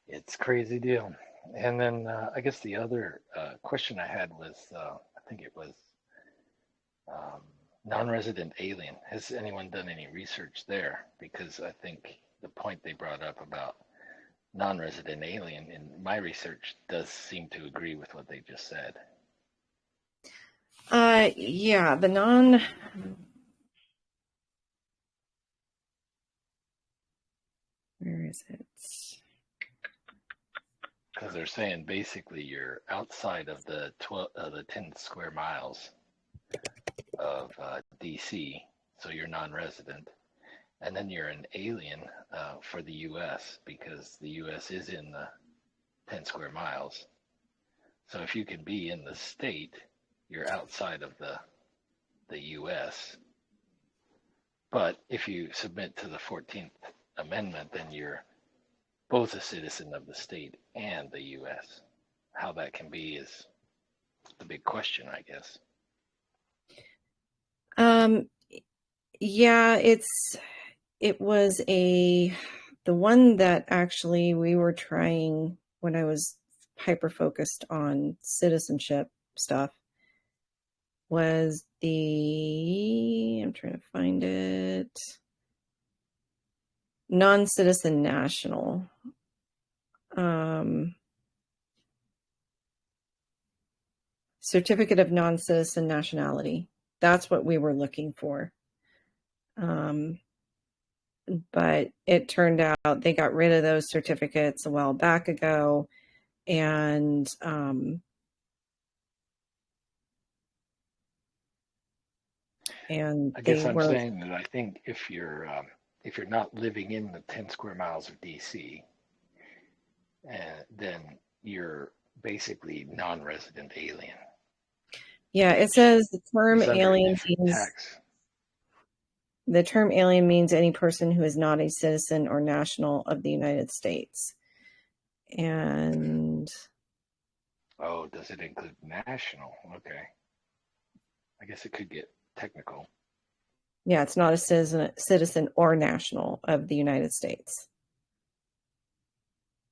It's a crazy deal. And then I guess the other question I had was, I think it was non-resident alien. Has anyone done any research there? Because I think the point they brought up about non-resident alien in my research does seem to agree with what they just said. Yeah, where is it? Because they're saying basically you're outside of the 10 square miles of DC, so you're non-resident, and then you're an alien for the U.S. because the U.S. is in the 10 square miles. So if you can be in the state, you're outside of the U.S. But if you submit to the 14th Amendment, then you're both a citizen of the state and the U.S. How that can be is the big question, I guess. Yeah, it was the one that actually we were trying when I was hyper focused on citizenship stuff was I'm trying to find it, non-citizen national. Certificate of non-citizen nationality. That's what we were looking for. But it turned out they got rid of those certificates a while back ago. And I guess I'm saying that I think if you're not living in the 10 square miles of DC, then you're basically non-resident alien. Yeah, it says the term alien means tax. The term alien means any person who is not a citizen or national of the United States. And oh, does it include national? Okay. I guess it could get technical. Yeah, it's not a citizen or national of the United States.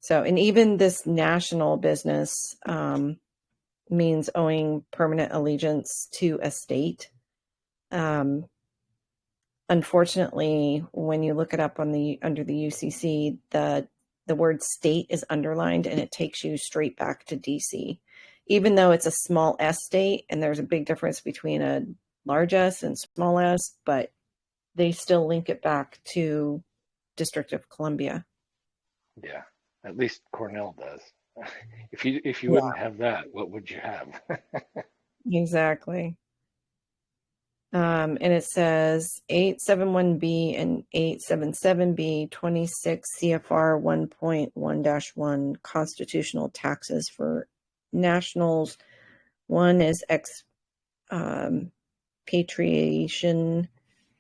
So, and even this national business means owing permanent allegiance to a state. Unfortunately, when you look it up under the UCC, the word state is underlined and it takes you straight back to DC, even though it's a small s state, and there's a big difference between a large S and small s, but they still link it back to District of Columbia. Yeah, at least Cornell does. If you wouldn't have that, what would you have? Exactly. And it says 871B and 877B 26 CFR 1.1-1 constitutional taxes for nationals. One is expatriation,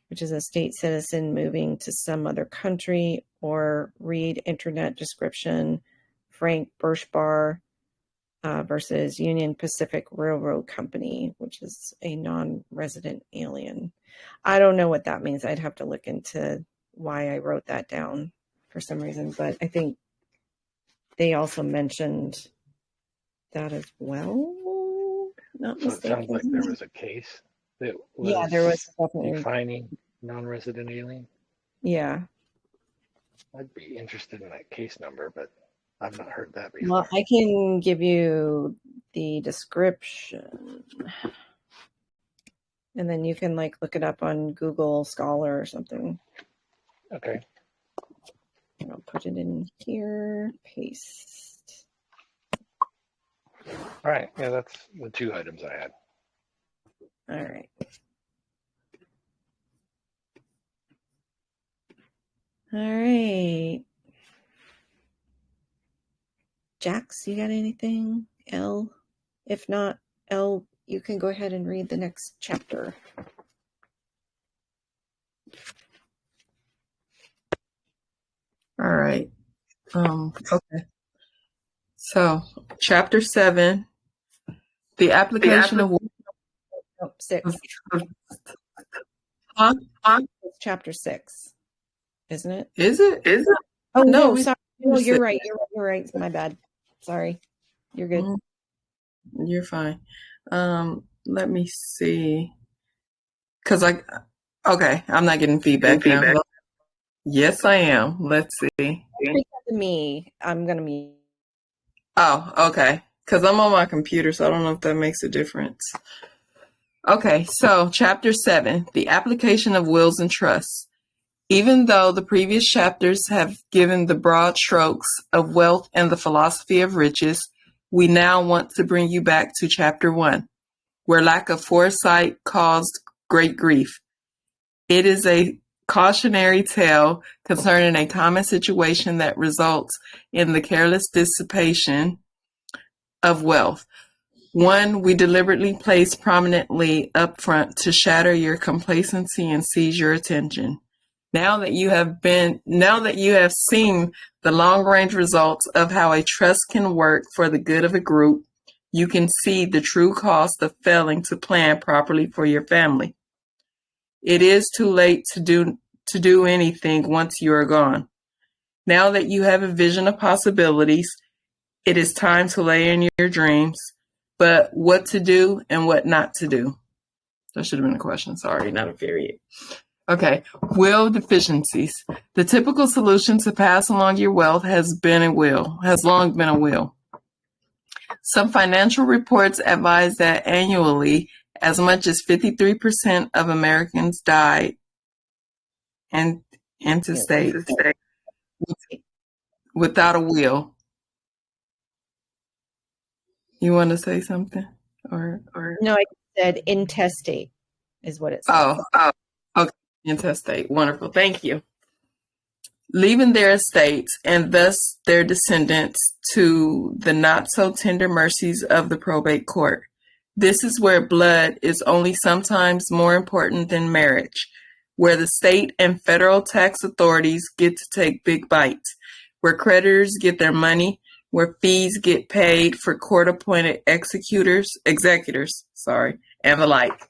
which is a state citizen moving to some other country, or read internet description, Frank Birschbar versus Union Pacific Railroad Company, which is a non-resident alien. I don't know what that means. I'd have to look into why I wrote that down for some reason, but I think they also mentioned that as well. Not So it mistaken. sounds like there was a case that was there was definitely defining non-resident alien. Yeah. I'd be interested in that case number, but I've not heard that before. Well, I can give you the description, and then you can look it up on Google Scholar or something. Okay. And I'll put it in here, paste. All right. Yeah, that's the two items I had. All right. All right. Jax, you got anything? L? If not, L, you can go ahead and read the next chapter. All right. Okay. So, chapter 7, the application of... Oh, 6. Huh? It's chapter 6, isn't it? Is it? Oh, No, sorry. No, you're right. You're right. My bad. Sorry. You're good. You're fine. Let me see. Because okay, I'm not getting feedback now. Yes, I am. Let's see. To me, I'm going to be. Oh, okay. Because I'm on my computer, so I don't know if that makes a difference. Okay, so chapter 7, the application of wills and trusts. Even though the previous chapters have given the broad strokes of wealth and the philosophy of riches, we now want to bring you back to chapter 1, where lack of foresight caused great grief. It is a cautionary tale concerning a common situation that results in the careless dissipation of wealth. One we deliberately place prominently up front to shatter your complacency and seize your attention. Now that you have seen the long-range results of how a trust can work for the good of a group, you can see the true cost of failing to plan properly for your family. It is too late to do anything once you are gone. Now that you have a vision of possibilities, it is time to lay in your dreams, but what to do and what not to do. That should have been a question, sorry, not a period. Okay, will deficiencies. The typical solution to pass along your wealth has long been a will. Some financial reports advise that annually, as much as 53% of Americans die intestate without a will. You want to say something? Or No, I said intestate is what it says. Oh, okay. Intestate. Wonderful. Thank you. Leaving their estates and thus their descendants to the not so tender mercies of the probate court. This is where blood is only sometimes more important than marriage, where the state and federal tax authorities get to take big bites, where creditors get their money, where fees get paid for court-appointed executors, and the like.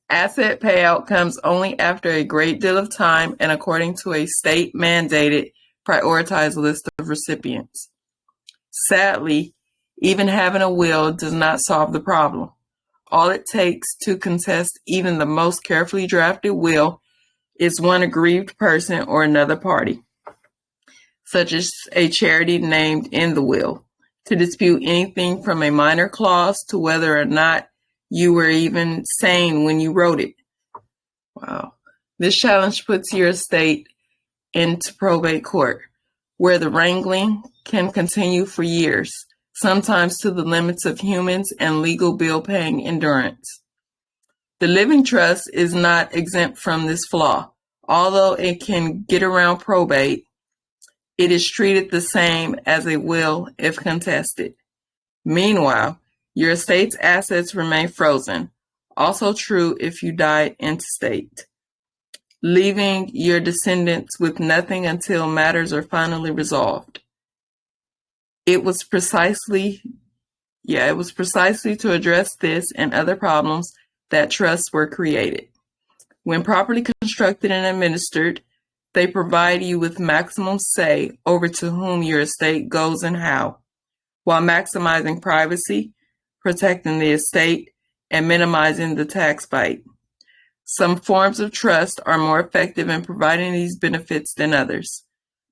Asset payout comes only after a great deal of time and according to a state-mandated prioritized list of recipients. Sadly, Even having a will does not solve the problem. All it takes to contest even the most carefully drafted will is one aggrieved person or another party, such as a charity named in the will, to dispute anything from a minor clause to whether or not you were even sane when you wrote it. Wow. This challenge puts your estate into probate court, where the wrangling can continue for years, sometimes to the limits of humans and legal bill-paying endurance. The living trust is not exempt from this flaw. Although it can get around probate, it is treated the same as a will if contested. Meanwhile, your estate's assets remain frozen, also true if you die intestate, leaving your descendants with nothing until matters are finally resolved. It was precisely to address this and other problems that trusts were created. When properly constructed and administered, they provide you with maximum say over to whom your estate goes and how, while maximizing privacy, protecting the estate, and minimizing the tax bite. Some forms of trust are more effective in providing these benefits than others,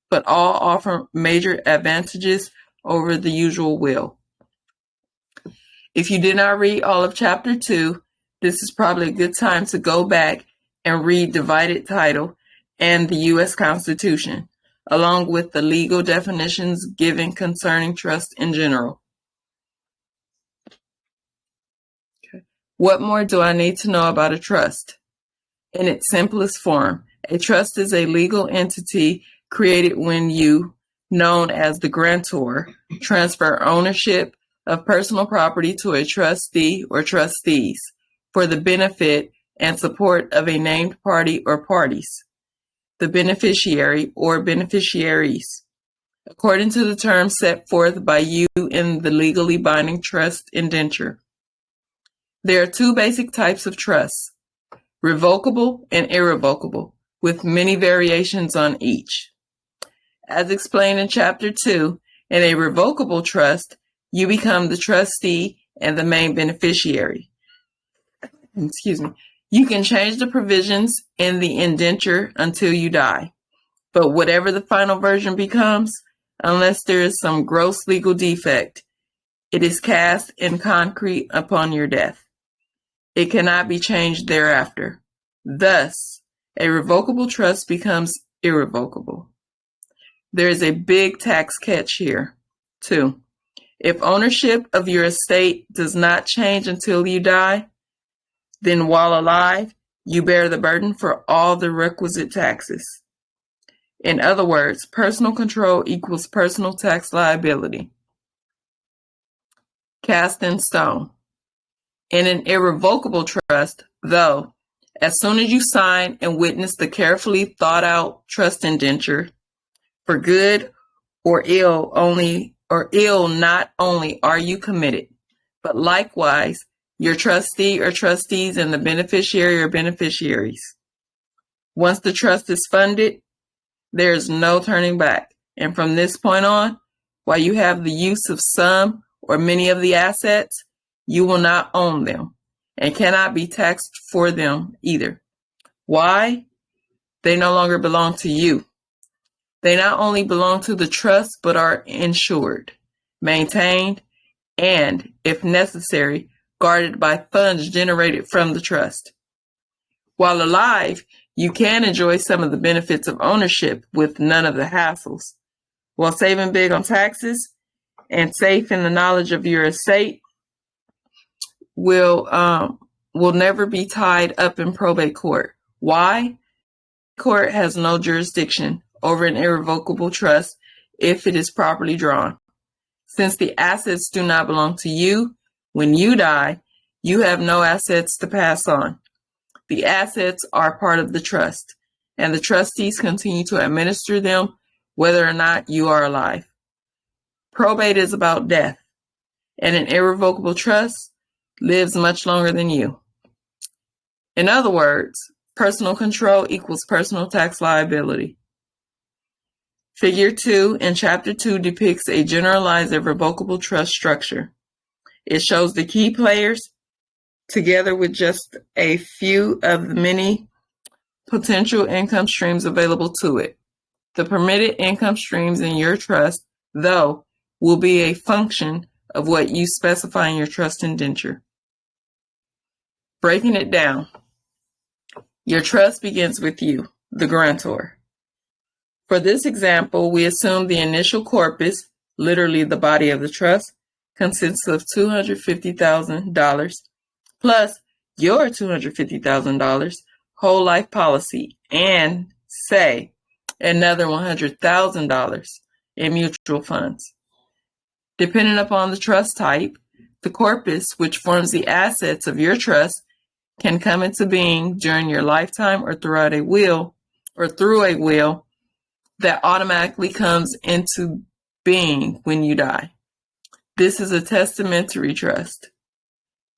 but all offer major advantages over the usual will. If you did not read all of Chapter 2, this is probably a good time to go back and read Divided Title and the U.S. Constitution, along with the legal definitions given concerning trust in general. Okay. What more do I need to know about a trust? In its simplest form, a trust is a legal entity created when you, known as the grantor, transfer ownership of personal property to a trustee or trustees for the benefit and support of a named party or parties, the beneficiary or beneficiaries, according to the terms set forth by you in the legally binding trust indenture. There are two basic types of trusts, revocable and irrevocable, with many variations on each. As explained in Chapter 2, in a revocable trust, you become the trustee and the main beneficiary. You can change the provisions in the indenture until you die, but whatever the final version becomes, unless there is some gross legal defect, it is cast in concrete upon your death. It cannot be changed thereafter. Thus, a revocable trust becomes irrevocable. There is a big tax catch here, too. If ownership of your estate does not change until you die, then while alive, you bear the burden for all the requisite taxes. In other words, personal control equals personal tax liability. Cast in stone. In an irrevocable trust, though, as soon as you sign and witness the carefully thought out trust indenture, for good or ill not only are you committed, but likewise your trustee or trustees and the beneficiary or beneficiaries. Once the trust is funded, there is no turning back. And from this point on, while you have the use of some or many of the assets, you will not own them and cannot be taxed for them either. Why? They no longer belong to you. They not only belong to the trust, but are insured, maintained, and, if necessary, guarded by funds generated from the trust. While alive, you can enjoy some of the benefits of ownership with none of the hassles. While saving big on taxes and safe in the knowledge of your estate will never be tied up in probate court. Why? Court has no jurisdiction over an irrevocable trust if it is properly drawn. Since the assets do not belong to you, when you die, you have no assets to pass on. The assets are part of the trust, and the trustees continue to administer them whether or not you are alive. Probate is about death, and an irrevocable trust lives much longer than you. In other words, personal control equals personal tax liability. Figure 2 in Chapter 2 depicts a generalized irrevocable trust structure. It shows the key players together with just a few of the many potential income streams available to it. The permitted income streams in your trust, though, will be a function of what you specify in your trust indenture. Breaking it down, your trust begins with you, the grantor. For this example, we assume the initial corpus, literally the body of the trust, consists of $250,000 plus your $250,000 whole life policy and, say, another $100,000 in mutual funds. Depending upon the trust type, the corpus, which forms the assets of your trust, can come into being during your lifetime or throughout a will or through a will that automatically comes into being when you die. This is a testamentary trust.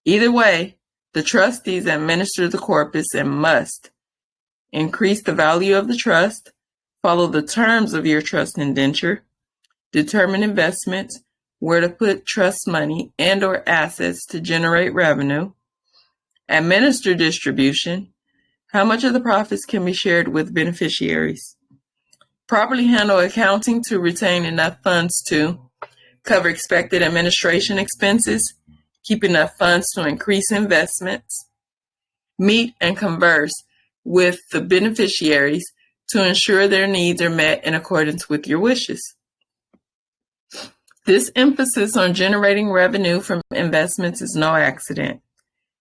Either way, the trustees administer the corpus and must increase the value of the trust, follow the terms of your trust indenture, determine investments, where to put trust money and or assets to generate revenue, administer distribution, how much of the profits can be shared with beneficiaries, properly handle accounting to retain enough funds to cover expected administration expenses, keep enough funds to increase investments, meet and converse with the beneficiaries to ensure their needs are met in accordance with your wishes. This emphasis on generating revenue from investments is no accident.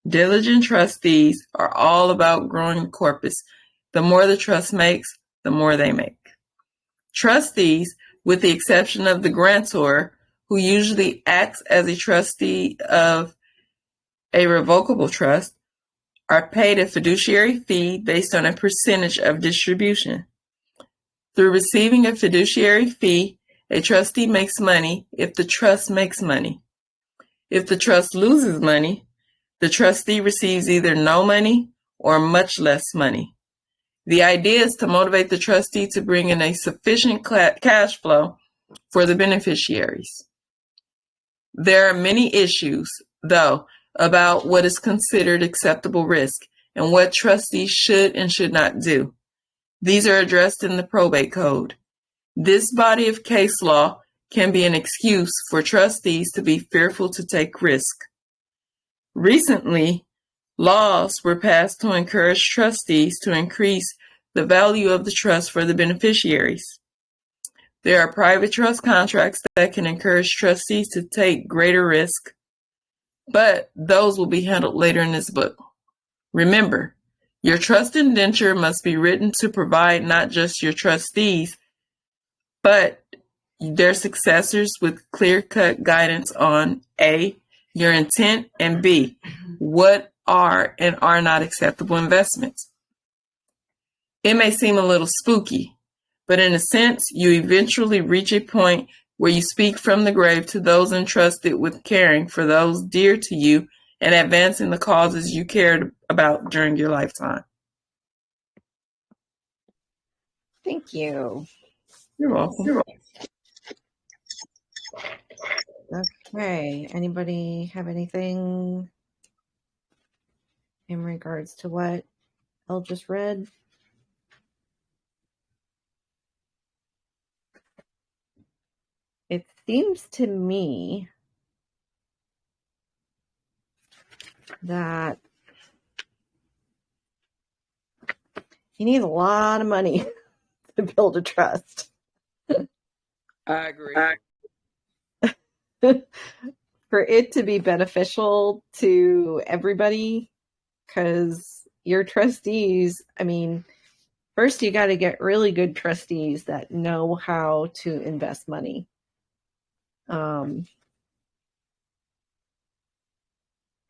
Diligent trustees are all about growing the corpus. The more the trust makes, the more they make. Trustees, with the exception of the grantor, who usually acts as a trustee of a revocable trust, are paid a fiduciary fee based on a percentage of distribution. Through receiving a fiduciary fee, a trustee makes money if the trust makes money. If the trust loses money, the trustee receives either no money or much less money. The idea is to motivate the trustee to bring in a sufficient cash flow for the beneficiaries. There are many issues, though, about what is considered acceptable risk and what trustees should and should not do. These are addressed in the probate code. This body of case law can be an excuse for trustees to be fearful to take risk. Recently, laws were passed to encourage trustees to increase the value of the trust for the beneficiaries. There are private trust contracts that can encourage trustees to take greater risk, but those will be handled later in this book. Remember, your trust indenture must be written to provide not just your trustees, but their successors with clear-cut guidance on A, your intent, and B, what are and are not acceptable investments. It may seem a little spooky, but in a sense, you eventually reach a point where you speak from the grave to those entrusted with caring for those dear to you and advancing the causes you cared about during your lifetime. Thank you. You're welcome. Okay, anybody have anything in regards to what Elle just read? It seems to me that you need a lot of money to build a trust. I agree. For it to be beneficial to everybody, because your trustees, I mean, first you got to get really good trustees that know how to invest money. And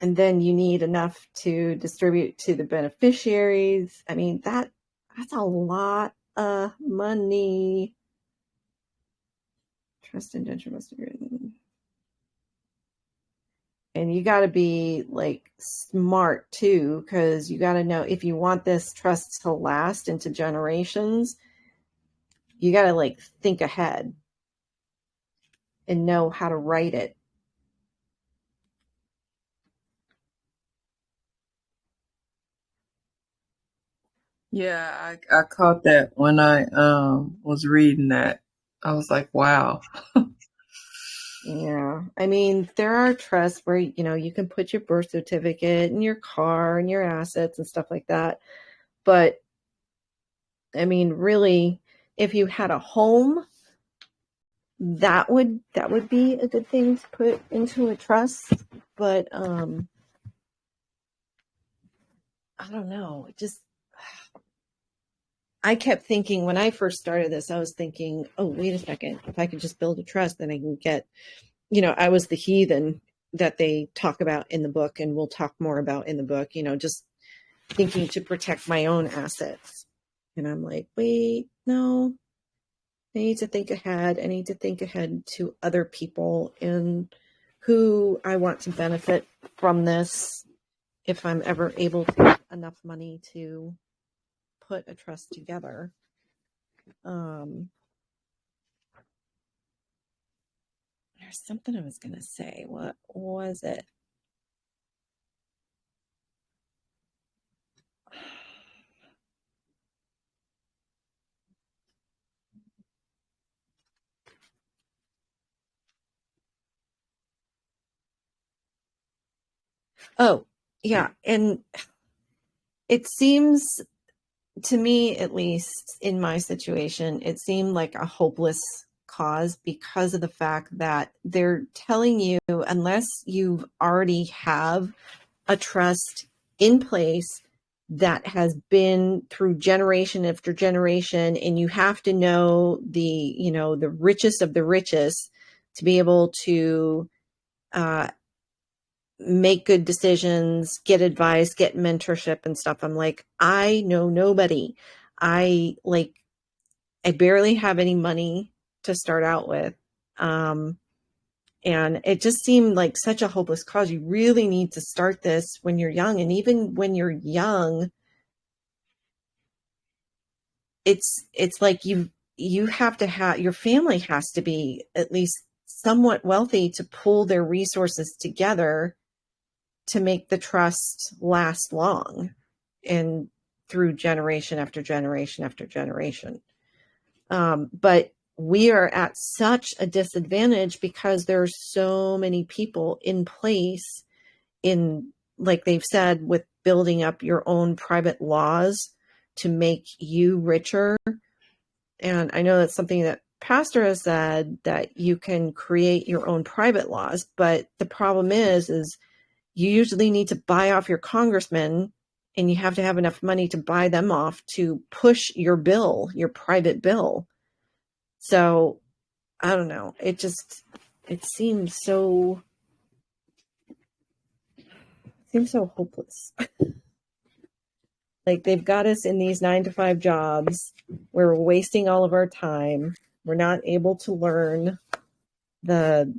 then you need enough to distribute to the beneficiaries. I mean, that's a lot of money. Trust indenture must be written. And you got to be like smart too, because you got to know if you want this trust to last into generations, you got to like think ahead and know how to write it. Yeah, I caught that when I was reading that. I was like, wow. Yeah. I mean, there are trusts where, you know, you can put your birth certificate and your car and your assets and stuff like that. But I mean, really, if you had a home, that would be a good thing to put into a trust. But I don't know. It just, I kept thinking when I first started this, I was thinking, oh, wait a second. If I could just build a trust, then I can get, you know, I was the heathen that they talk about in the book and we'll talk more about in the book, you know, just thinking to protect my own assets. And I'm like, wait, no, I need to think ahead. I need to think ahead to other people and who I want to benefit from this if I'm ever able to get enough money to put a trust together. There's something I was going to say. What was it? Oh, yeah. And it seems to me, at least in my situation, it seemed like a hopeless cause because of the fact that they're telling you, unless you already have a trust in place that has been through generation after generation, and you have to know the, you know, the richest of the richest to be able to make good decisions, get advice, get mentorship and stuff. I'm like, I know nobody. I like, I barely have any money to start out with. And it just seemed like such a hopeless cause. You really need to start this when you're young. And even when you're young, it's like you have to have, your family has to be at least somewhat wealthy to pull their resources together to make the trust last long and through generation after generation after generation. But we are at such a disadvantage because there are so many people in place in, like they've said, with building up your own private laws to make you richer. And I know that's something that Pastor has said, that you can create your own private laws. But the problem is you usually need to buy off your congressman, and you have to have enough money to buy them off to push your bill, your private bill. So I don't know. It seems so hopeless. Like they've got us in these 9-to-5 jobs where we're wasting all of our time. We're not able to learn the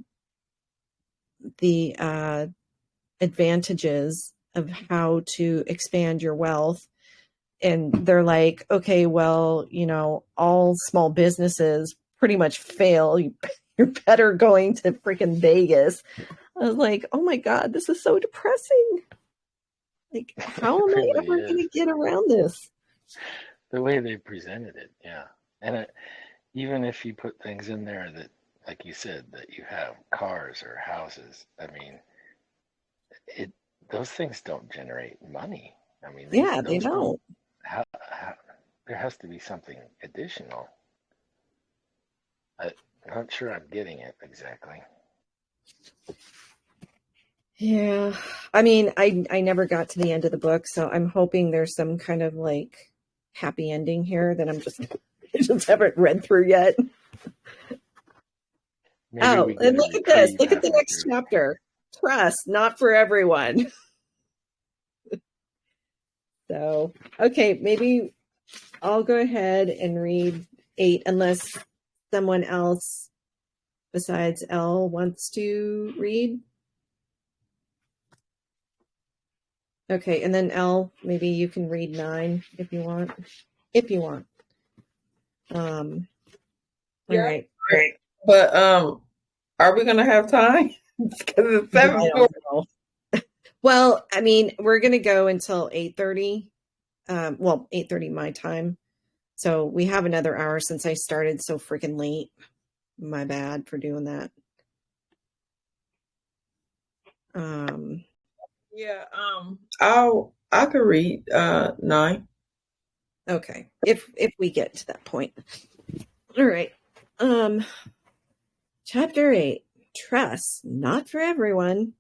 advantages of how to expand your wealth. And they're like, okay, well, you know, all small businesses pretty much fail. You're better going to freaking Vegas. I was like, oh my God, this is so depressing. Like, how am I really ever going is. to get around this? The way they presented it, yeah. And even if you put things in there that, like you said, that you have cars or houses, I mean, it those things don't generate money. I mean, Yeah, they those don't. don't. How there has to be something additional. I'm not sure I'm getting it exactly. Yeah. I mean, I never got to the end of the book, so I'm hoping there's some kind of like happy ending here that I just haven't read through yet. Maybe Oh, we and get a look at this. reprieve Look at the halfway next through. chapter. Trust, not for everyone. So, okay, maybe I'll go ahead and read 8 unless someone else besides Elle wants to read. Okay, and then Elle, maybe you can read 9 if you want. If you want. All right. But are we gonna have time? Because it's I 7:40. don't know. Well, I mean, we're going to go until 8:30. 8:30 my time. So we have another hour since I started so freaking late. My bad for doing that. Yeah, I could read 9. Okay. If we get to that point. All right. Chapter 8, Trust, Not for Everyone.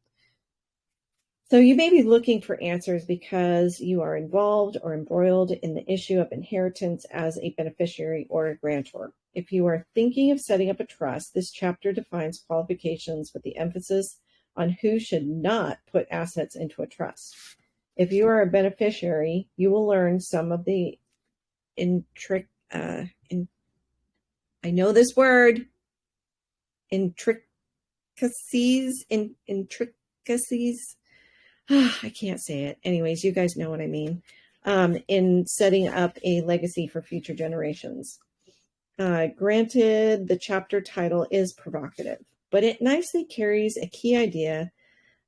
So you may be looking for answers because you are involved or embroiled in the issue of inheritance as a beneficiary or a grantor. If you are thinking of setting up a trust, this chapter defines qualifications with the emphasis on who should not put assets into a trust. If you are a beneficiary, you will learn some of the I know this word, intricacies. I can't say it. Anyways, you guys know what I mean. In setting up a legacy for future generations. Granted, the chapter title is provocative, but it nicely carries a key idea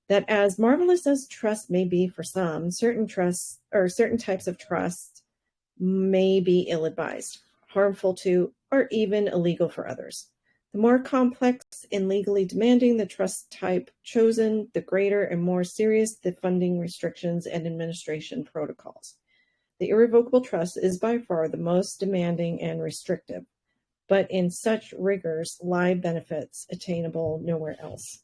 that as marvelous as trust may be for some, certain trusts or certain types of trust may be ill-advised, harmful to, or even illegal for others. The more complex and legally demanding the trust type chosen, the greater and more serious the funding restrictions and administration protocols. The irrevocable trust is by far the most demanding and restrictive, but in such rigors lie benefits attainable nowhere else.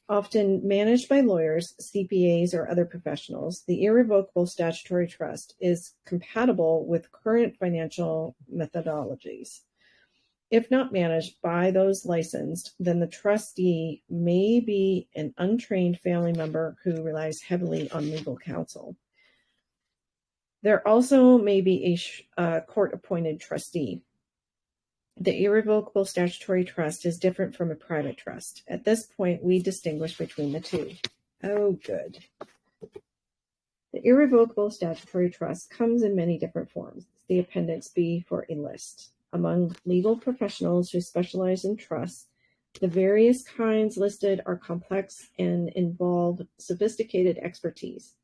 Often managed by lawyers, CPAs, or other professionals, the irrevocable statutory trust is compatible with current financial methodologies. If not managed by those licensed, then the trustee may be an untrained family member who relies heavily on legal counsel. There also may be a court-appointed trustee. The irrevocable statutory trust is different from a private trust. At this point, we distinguish between the two. Oh, good. The irrevocable statutory trust comes in many different forms. The Appendix B for a list. Among legal professionals who specialize in trusts, the various kinds listed are complex and involve sophisticated expertise.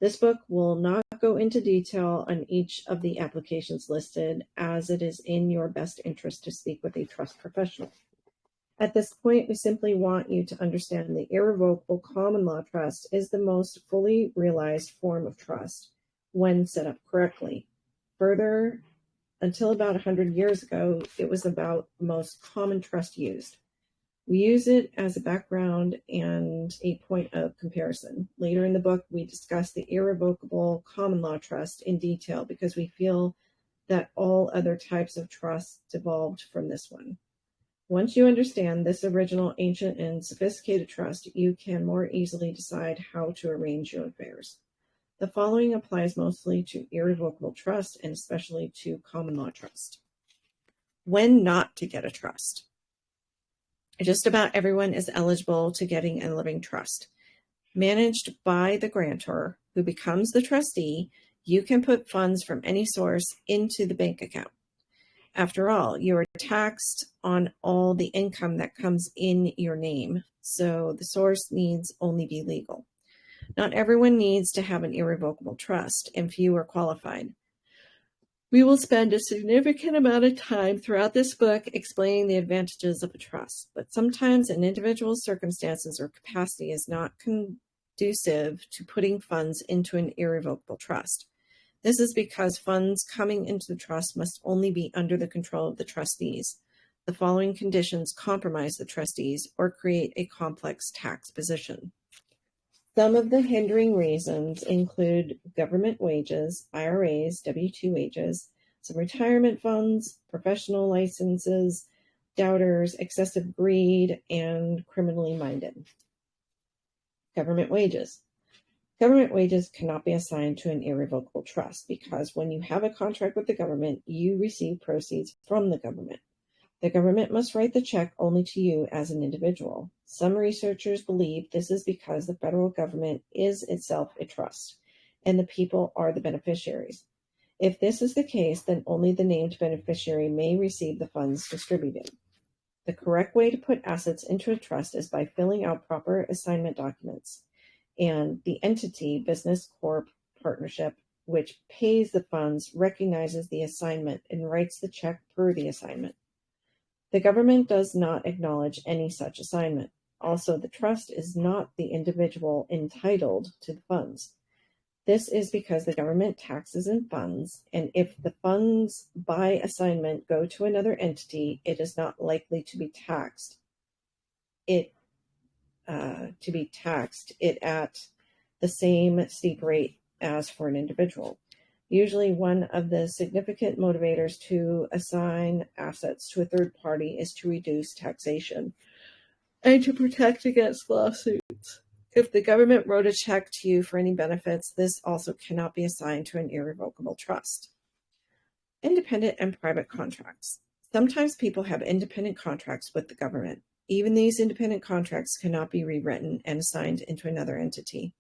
This book will not go into detail on each of the applications listed, as it is in your best interest to speak with a trust professional. At this point, we simply want you to understand the irrevocable common law trust is the most fully realized form of trust when set up correctly. Further, until about 100 years ago, it was about the most common trust used. We use it as a background and a point of comparison. Later in the book, we discuss the irrevocable common law trust in detail because we feel that all other types of trusts evolved from this one. Once you understand this original, ancient, and sophisticated trust, you can more easily decide how to arrange your affairs. The following applies mostly to irrevocable trust and especially to common law trust. When not to get a trust. Just about everyone is eligible to getting a living trust. Managed by the grantor, who becomes the trustee, you can put funds from any source into the bank account. After all, you are taxed on all the income that comes in your name, so the source needs only be legal. Not everyone needs to have an irrevocable trust, and few are qualified. We will spend a significant amount of time throughout this book explaining the advantages of a trust, but sometimes an individual's circumstances or capacity is not conducive to putting funds into an irrevocable trust. This is because funds coming into the trust must only be under the control of the trustees. The following conditions compromise the trustees or create a complex tax position. Some of the hindering reasons include government wages, IRAs, W-2 wages, some retirement funds, professional licenses, doubters, excessive greed, and criminally minded. Government wages. Government wages cannot be assigned to an irrevocable trust because when you have a contract with the government, you receive proceeds from the government. The government must write the check only to you as an individual. Some researchers believe this is because the federal government is itself a trust, and the people are the beneficiaries. If this is the case, then only the named beneficiary may receive the funds distributed. The correct way to put assets into a trust is by filling out proper assignment documents, and the entity, business, corp, partnership, which pays the funds, recognizes the assignment and writes the check per the assignment. The government does not acknowledge any such assignment. Also, the trust is not the individual entitled to the funds. This is because the government taxes in funds, and if the funds by assignment go to another entity, it is not likely to be taxed. It at the same steep rate as for an individual. Usually, one of the significant motivators to assign assets to a third party is to reduce taxation and to protect against lawsuits. If the government wrote a check to you for any benefits, this also cannot be assigned to an irrevocable trust. Independent and private contracts. Sometimes people have independent contracts with the government. Even these independent contracts cannot be rewritten and assigned into another entity.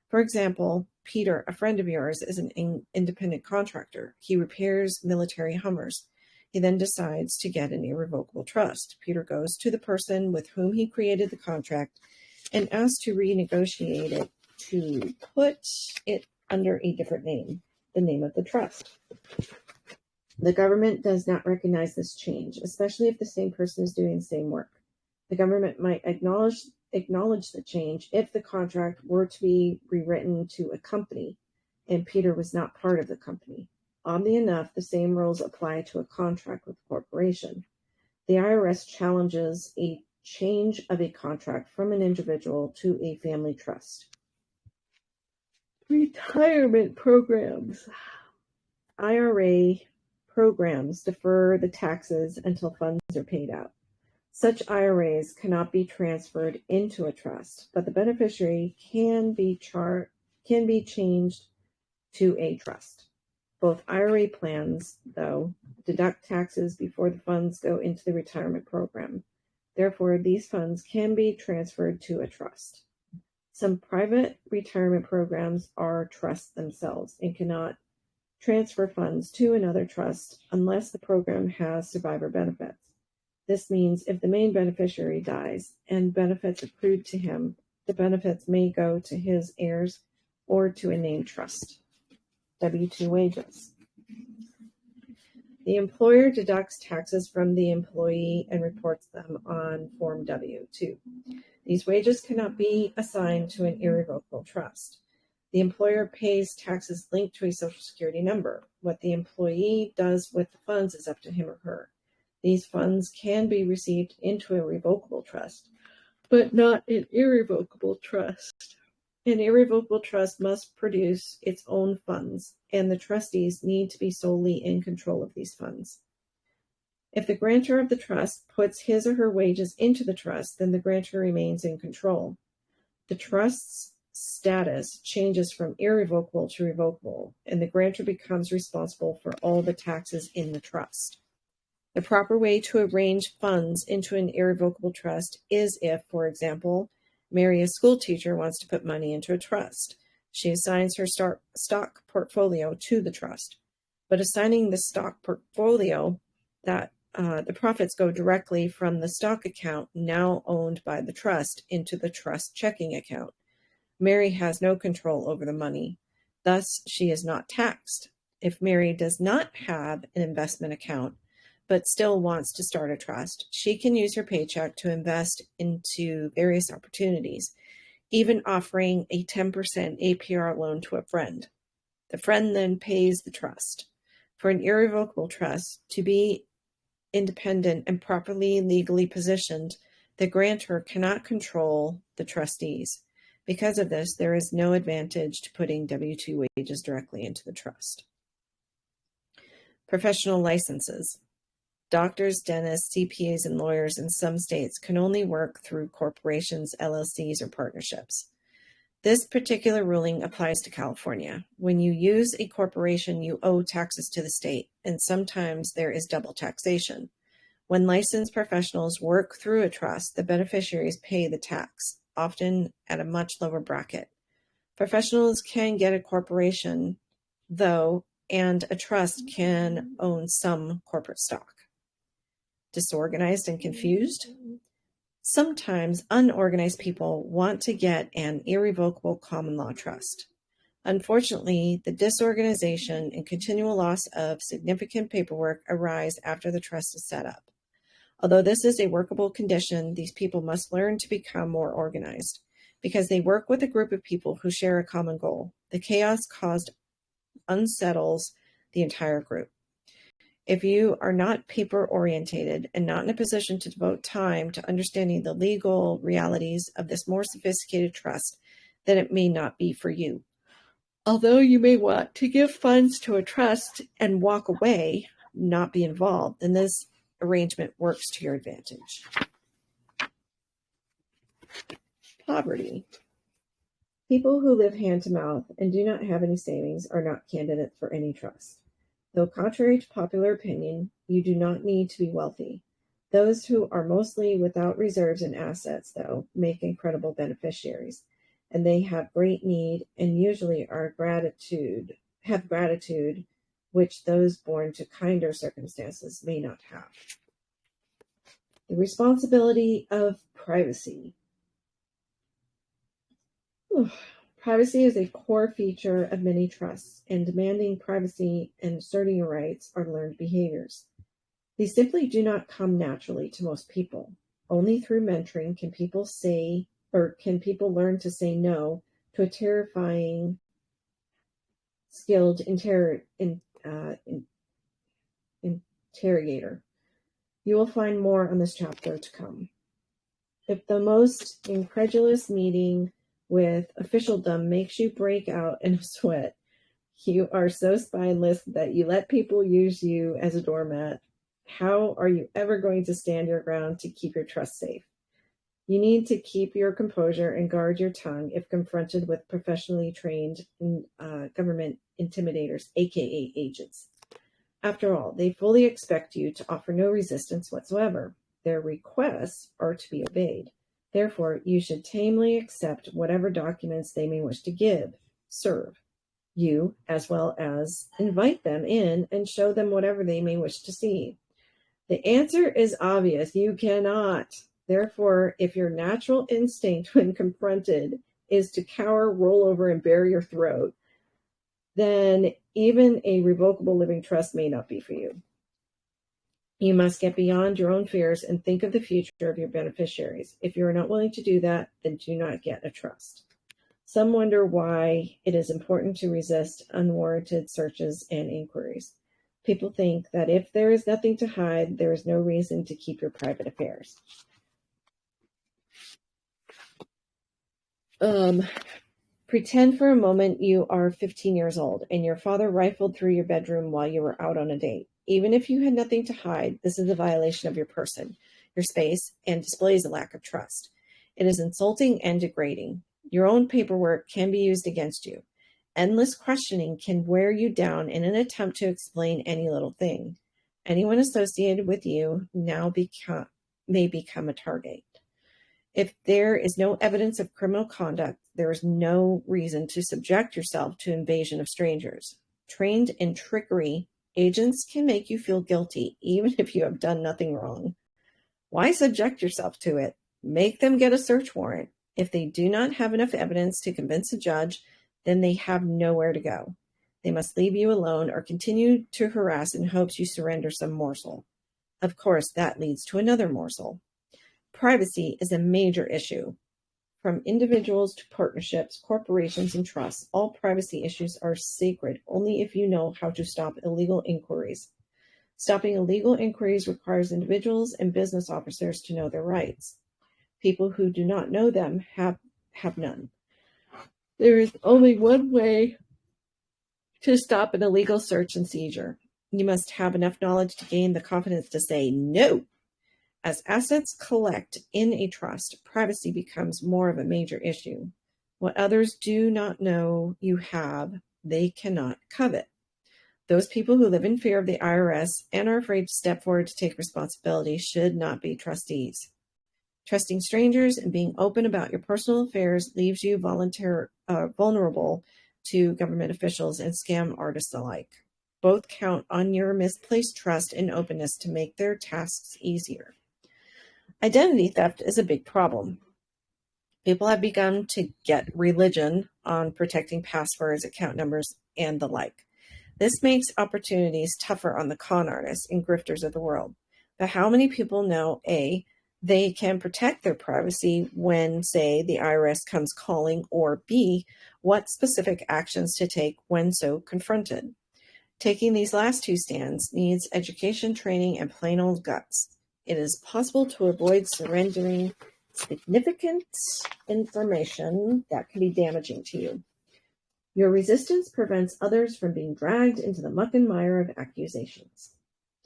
For example, Peter, a friend of yours, is an independent contractor. He repairs military Hummers. He then decides to get an irrevocable trust. Peter goes to the person with whom he created the contract and asks to renegotiate it to put it under a different name, the name of the trust. The government does not recognize this change, especially if the same person is doing the same work. The government might acknowledge the change if the contract were to be rewritten to a company and Peter was not part of the company. Oddly enough, the same rules apply to a contract with a corporation. The IRS challenges a change of a contract from an individual to a family trust. Retirement programs. IRA programs defer the taxes until funds are paid out. Such IRAs cannot be transferred into a trust, but the beneficiary can be changed to a trust. Both IRA plans, though, deduct taxes before the funds go into the retirement program. Therefore, these funds can be transferred to a trust. Some private retirement programs are trusts themselves and cannot transfer funds to another trust unless the program has survivor benefits. This means if the main beneficiary dies and benefits accrued to him, the benefits may go to his heirs or to a named trust. W-2 wages. The employer deducts taxes from the employee and reports them on Form W-2. These wages cannot be assigned to an irrevocable trust. The employer pays taxes linked to a Social Security number. What the employee does with the funds is up to him or her. These funds can be received into a revocable trust, but not an irrevocable trust. An irrevocable trust must produce its own funds, and the trustees need to be solely in control of these funds. If the grantor of the trust puts his or her wages into the trust, then the grantor remains in control. The trust's status changes from irrevocable to revocable, and the grantor becomes responsible for all the taxes in the trust. The proper way to arrange funds into an irrevocable trust is if, for example, Mary, a school teacher, wants to put money into a trust. She assigns her stock portfolio to the trust. But assigning the stock portfolio, that the profits go directly from the stock account now owned by the trust into the trust checking account. Mary has no control over the money. Thus, she is not taxed. If Mary does not have an investment account, but still wants to start a trust, she can use her paycheck to invest into various opportunities, even offering a 10% APR loan to a friend. The friend then pays the trust. For an irrevocable trust to be independent and properly legally positioned, the grantor cannot control the trustees. Because of this, there is no advantage to putting W-2 wages directly into the trust. Professional licenses. Doctors, dentists, CPAs, and lawyers in some states can only work through corporations, LLCs, or partnerships. This particular ruling applies to California. When you use a corporation, you owe taxes to the state, and sometimes there is double taxation. When licensed professionals work through a trust, the beneficiaries pay the tax, often at a much lower bracket. Professionals can get a corporation, though, and a trust can own some corporate stock. Disorganized and confused? Sometimes unorganized people want to get an irrevocable common law trust. Unfortunately, the disorganization and continual loss of significant paperwork arise after the trust is set up. Although this is a workable condition, these people must learn to become more organized because they work with a group of people who share a common goal. The chaos caused unsettles the entire group. If you are not paper-orientated and not in a position to devote time to understanding the legal realities of this more sophisticated trust, then it may not be for you. Although you may want to give funds to a trust and walk away, not be involved, then this arrangement works to your advantage. Poverty. People who live hand to mouth and do not have any savings are not candidates for any trust. Though contrary to popular opinion, you do not need to be wealthy. Those who are mostly without reserves and assets, though, make incredible beneficiaries, and they have great need and usually have gratitude, which those born to kinder circumstances may not have. The responsibility of privacy. Privacy is a core feature of many trusts, and demanding privacy and asserting your rights are learned behaviors. These simply do not come naturally to most people. Only through mentoring can people learn to say no to a terrifying, skilled interrogator. You will find more on this chapter to come. If the most incredulous meeting with officialdom makes you break out in a sweat, you are so spineless that you let people use you as a doormat, how are you ever going to stand your ground to keep your trust safe? You need to keep your composure and guard your tongue if confronted with professionally trained government intimidators, aka agents. After all, they fully expect you to offer no resistance whatsoever. Their requests are to be obeyed. Therefore, you should tamely accept whatever documents they may wish to serve you, as well as invite them in and show them whatever they may wish to see. The answer is obvious. You cannot. Therefore, if your natural instinct when confronted is to cower, roll over, and bare your throat, then even a revocable living trust may not be for you. You must get beyond your own fears and think of the future of your beneficiaries. If you are not willing to do that, then do not get a trust. Some wonder why it is important to resist unwarranted searches and inquiries. People think that if there is nothing to hide, there is no reason to keep your private affairs. Pretend for a moment you are 15 years old and your father rifled through your bedroom while you were out on a date. Even if you had nothing to hide, this is a violation of your person, your space, and displays a lack of trust. It is insulting and degrading. Your own paperwork can be used against you. Endless questioning can wear you down in an attempt to explain any little thing. Anyone associated with you now may become a target. If there is no evidence of criminal conduct, there is no reason to subject yourself to invasion of strangers. Trained in trickery, agents can make you feel guilty, even if you have done nothing wrong. Why subject yourself to it? Make them get a search warrant. If they do not have enough evidence to convince a judge, then they have nowhere to go. They must leave you alone or continue to harass in hopes you surrender some morsel. Of course, that leads to another morsel. Privacy is a major issue. From individuals to partnerships, corporations, and trusts, all privacy issues are sacred only if you know how to stop illegal inquiries. Stopping illegal inquiries requires individuals and business officers to know their rights. People who do not know them have none. There is only one way to stop an illegal search and seizure. You must have enough knowledge to gain the confidence to say no. As assets collect in a trust, privacy becomes more of a major issue. What others do not know you have, they cannot covet. Those people who live in fear of the IRS and are afraid to step forward to take responsibility should not be trustees. Trusting strangers and being open about your personal affairs leaves you vulnerable to government officials and scam artists alike. both count on your misplaced trust and openness to make their tasks easier. Identity theft is a big problem. People have begun to get religion on protecting passwords, account numbers, and the like. This makes opportunities tougher on the con artists and grifters of the world. But how many people know, A, they can protect their privacy when, say, the IRS comes calling, or B, what specific actions to take when so confronted? Taking these last two stands needs education, training, and plain old guts. It is possible to avoid surrendering significant information that can be damaging to you. Your resistance prevents others from being dragged into the muck and mire of accusations.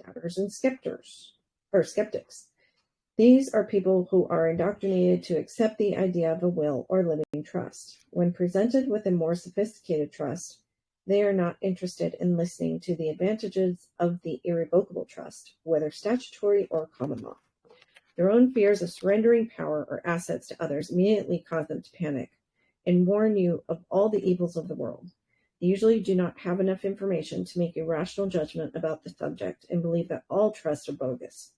Doubters and skeptics. These are people who are indoctrinated to accept the idea of a will or living trust. When presented with a more sophisticated trust, they are not interested in listening to the advantages of the irrevocable trust, whether statutory or common law. Their own fears of surrendering power or assets to others immediately cause them to panic and warn you of all the evils of the world. They usually do not have enough information to make a rational judgment about the subject and believe that all trusts are bogus.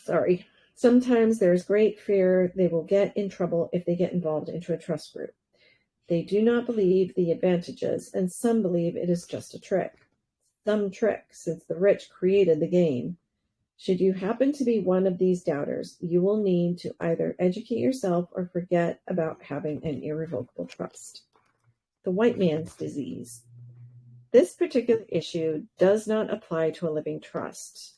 Sorry. Sometimes there is great fear they will get in trouble if they get involved into a trust group. They do not believe the advantages, and some believe it is just a trick. Some trick, since the rich created the game. Should you happen to be one of these doubters, you will need to either educate yourself or forget about having an irrevocable trust. The white man's disease. This particular issue does not apply to a living trust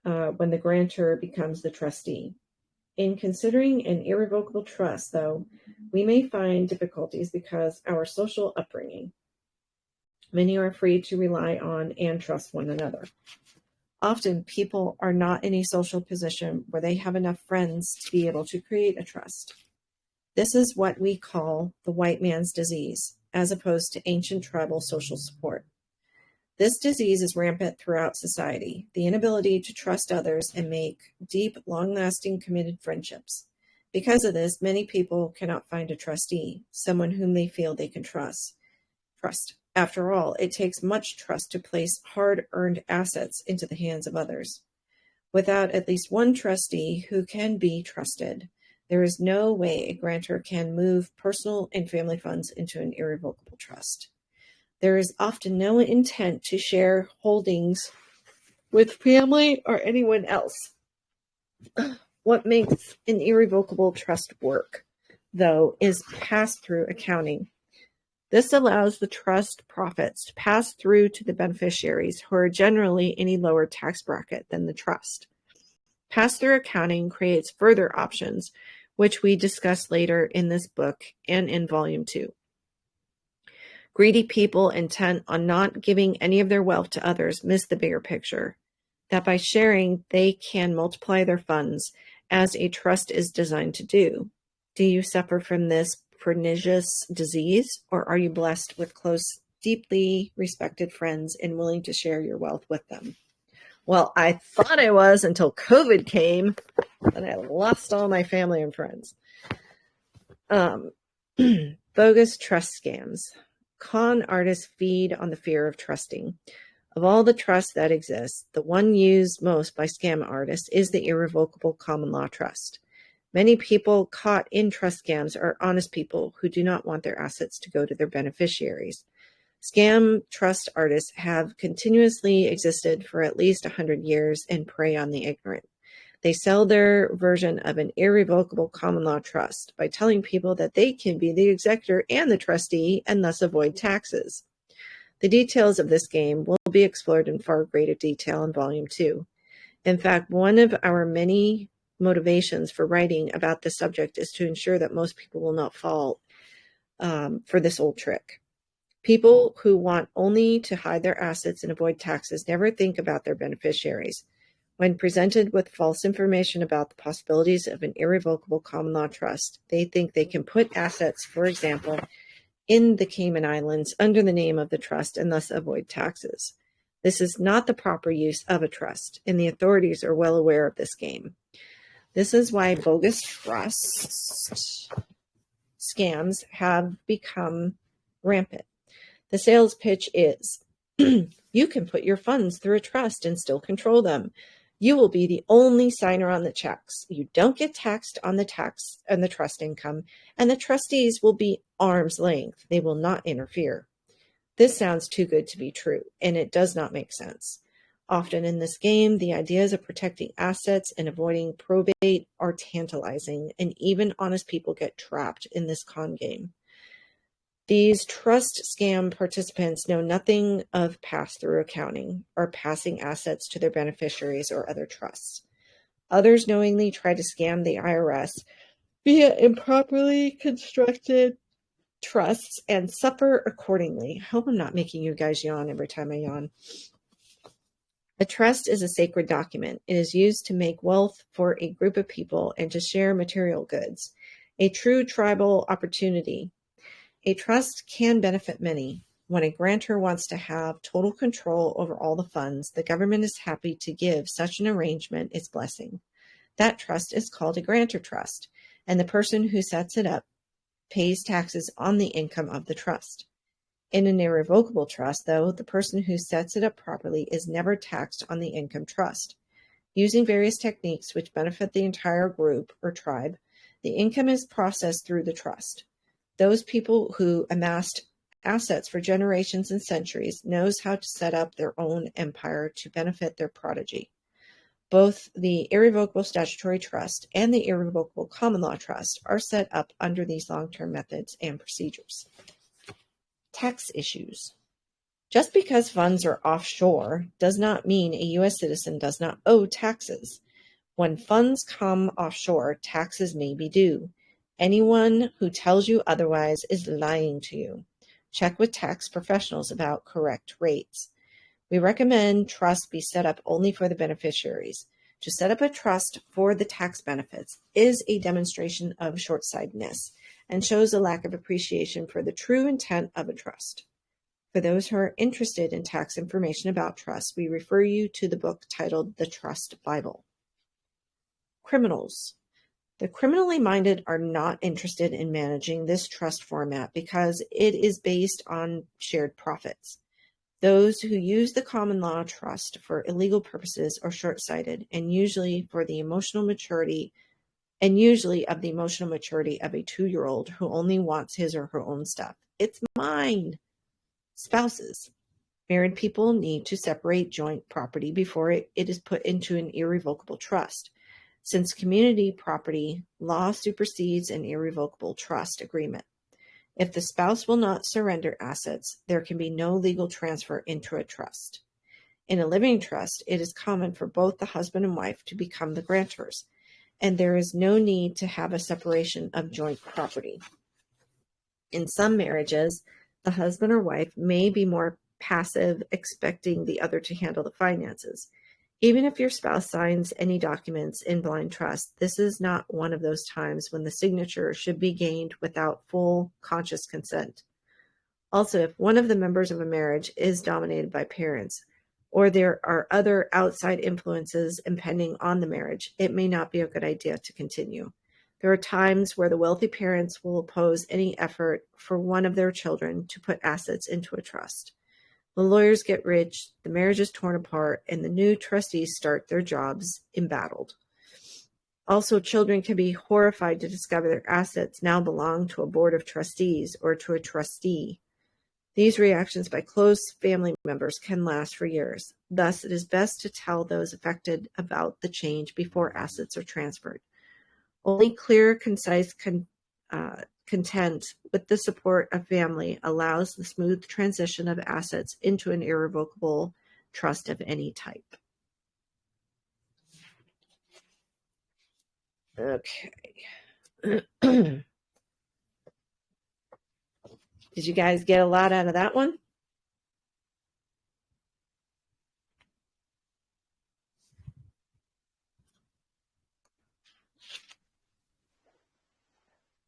when the grantor becomes the trustee. In considering an irrevocable trust, though, we may find difficulties because our social upbringing. Many are free to rely on and trust one another. Often, people are not in a social position where they have enough friends to be able to create a trust. This is what we call the white man's disease, as opposed to ancient tribal social support. This disease is rampant throughout society, the inability to trust others and make deep, long-lasting, committed friendships. Because of this, many people cannot find a trustee, someone whom they feel they can trust. After all, it takes much trust to place hard-earned assets into the hands of others. Without at least one trustee who can be trusted, there is no way a grantor can move personal and family funds into an irrevocable trust. There is often no intent to share holdings with family or anyone else. What makes an irrevocable trust work, though, is pass-through accounting. This allows the trust profits to pass through to the beneficiaries who are generally in a lower tax bracket than the trust. Pass-through accounting creates further options, which we discuss later in this book and in Volume 2. Greedy people intent on not giving any of their wealth to others miss the bigger picture, that by sharing, they can multiply their funds, as a trust is designed to do. Do you suffer from this pernicious disease, or are you blessed with close, deeply respected friends and willing to share your wealth with them? Well, I thought I was until COVID came, and I lost all my family and friends. Bogus trust scams. Con artists feed on the fear of trusting. Of all the trusts that exist, the one used most by scam artists is the irrevocable common law trust. Many people caught in trust scams are honest people who do not want their assets to go to their beneficiaries. Scam trust artists have continuously existed for at least 100 years and prey on the ignorant. They sell their version of an irrevocable common law trust by telling people that they can be the executor and the trustee and thus avoid taxes. The details of this game will be explored in far greater detail in Volume 2. In fact, one of our many motivations for writing about this subject is to ensure that most people will not fall for this old trick. People who want only to hide their assets and avoid taxes never think about their beneficiaries. When presented with false information about the possibilities of an irrevocable common law trust, they think they can put assets, for example, in the Cayman Islands under the name of the trust and thus avoid taxes. This is not the proper use of a trust, and the authorities are well aware of this game. This is why bogus trust scams have become rampant. The sales pitch is, you can put your funds through a trust and still control them. You will be the only signer on the checks. You don't get taxed on the trust income, and the trustees will be arm's length. They will not interfere. This sounds too good to be true, and it does not make sense. Often in this game, the ideas of protecting assets and avoiding probate are tantalizing, and even honest people get trapped in this con game. These trust scam participants know nothing of pass-through accounting or passing assets to their beneficiaries or other trusts. Others knowingly try to scam the IRS via improperly constructed trusts and suffer accordingly. I hope I'm not making you guys yawn every time I yawn. A trust is a sacred document. It is used to make wealth for a group of people and to share material goods. A true tribal opportunity. A trust can benefit many. When a grantor wants to have total control over all the funds, the government is happy to give such an arrangement its blessing. That trust is called a grantor trust, and the person who sets it up pays taxes on the income of the trust. In an irrevocable trust, though, the person who sets it up properly is never taxed on the income trust. Using various techniques which benefit the entire group or tribe, the income is processed through the trust. Those people who amassed assets for generations and centuries knows how to set up their own empire to benefit their prodigy. Both the irrevocable statutory trust and the irrevocable common law trust are set up under these long-term methods and procedures. Tax issues. Just because funds are offshore does not mean a U.S. citizen does not owe taxes. When funds come offshore, taxes may be due. Anyone who tells you otherwise is lying to you. Check with tax professionals about correct rates. We recommend trusts be set up only for the beneficiaries. To set up a trust for the tax benefits is a demonstration of short-sightedness and shows a lack of appreciation for the true intent of a trust. For those who are interested in tax information about trusts, we refer you to the book titled The Trust Bible. Criminals. The criminally minded are not interested in managing this trust format because it is based on shared profits. Those who use the common law trust for illegal purposes are short-sighted and usually of the emotional maturity of a 2-year-old who only wants his or her own stuff. It's mine. Spouses. Married people need to separate joint property before it is put into an irrevocable trust. Since community property law supersedes an irrevocable trust agreement. If the spouse will not surrender assets, there can be no legal transfer into a trust. In a living trust, it is common for both the husband and wife to become the grantors, and there is no need to have a separation of joint property. In some marriages, the husband or wife may be more passive, expecting the other to handle the finances. Even if your spouse signs any documents in blind trust, this is not one of those times when the signature should be gained without full conscious consent. Also, if one of the members of a marriage is dominated by parents, or there are other outside influences impending on the marriage, it may not be a good idea to continue. There are times where the wealthy parents will oppose any effort for one of their children to put assets into a trust. The lawyers get rich, the marriage is torn apart, and the new trustees start their jobs embattled. Also, children can be horrified to discover their assets now belong to a board of trustees or to a trustee. These reactions by close family members can last for years. Thus, it is best to tell those affected about the change before assets are transferred. Only clear, concise content with the support of family allows the smooth transition of assets into an irrevocable trust of any type. Okay. Did you guys get a lot out of that one?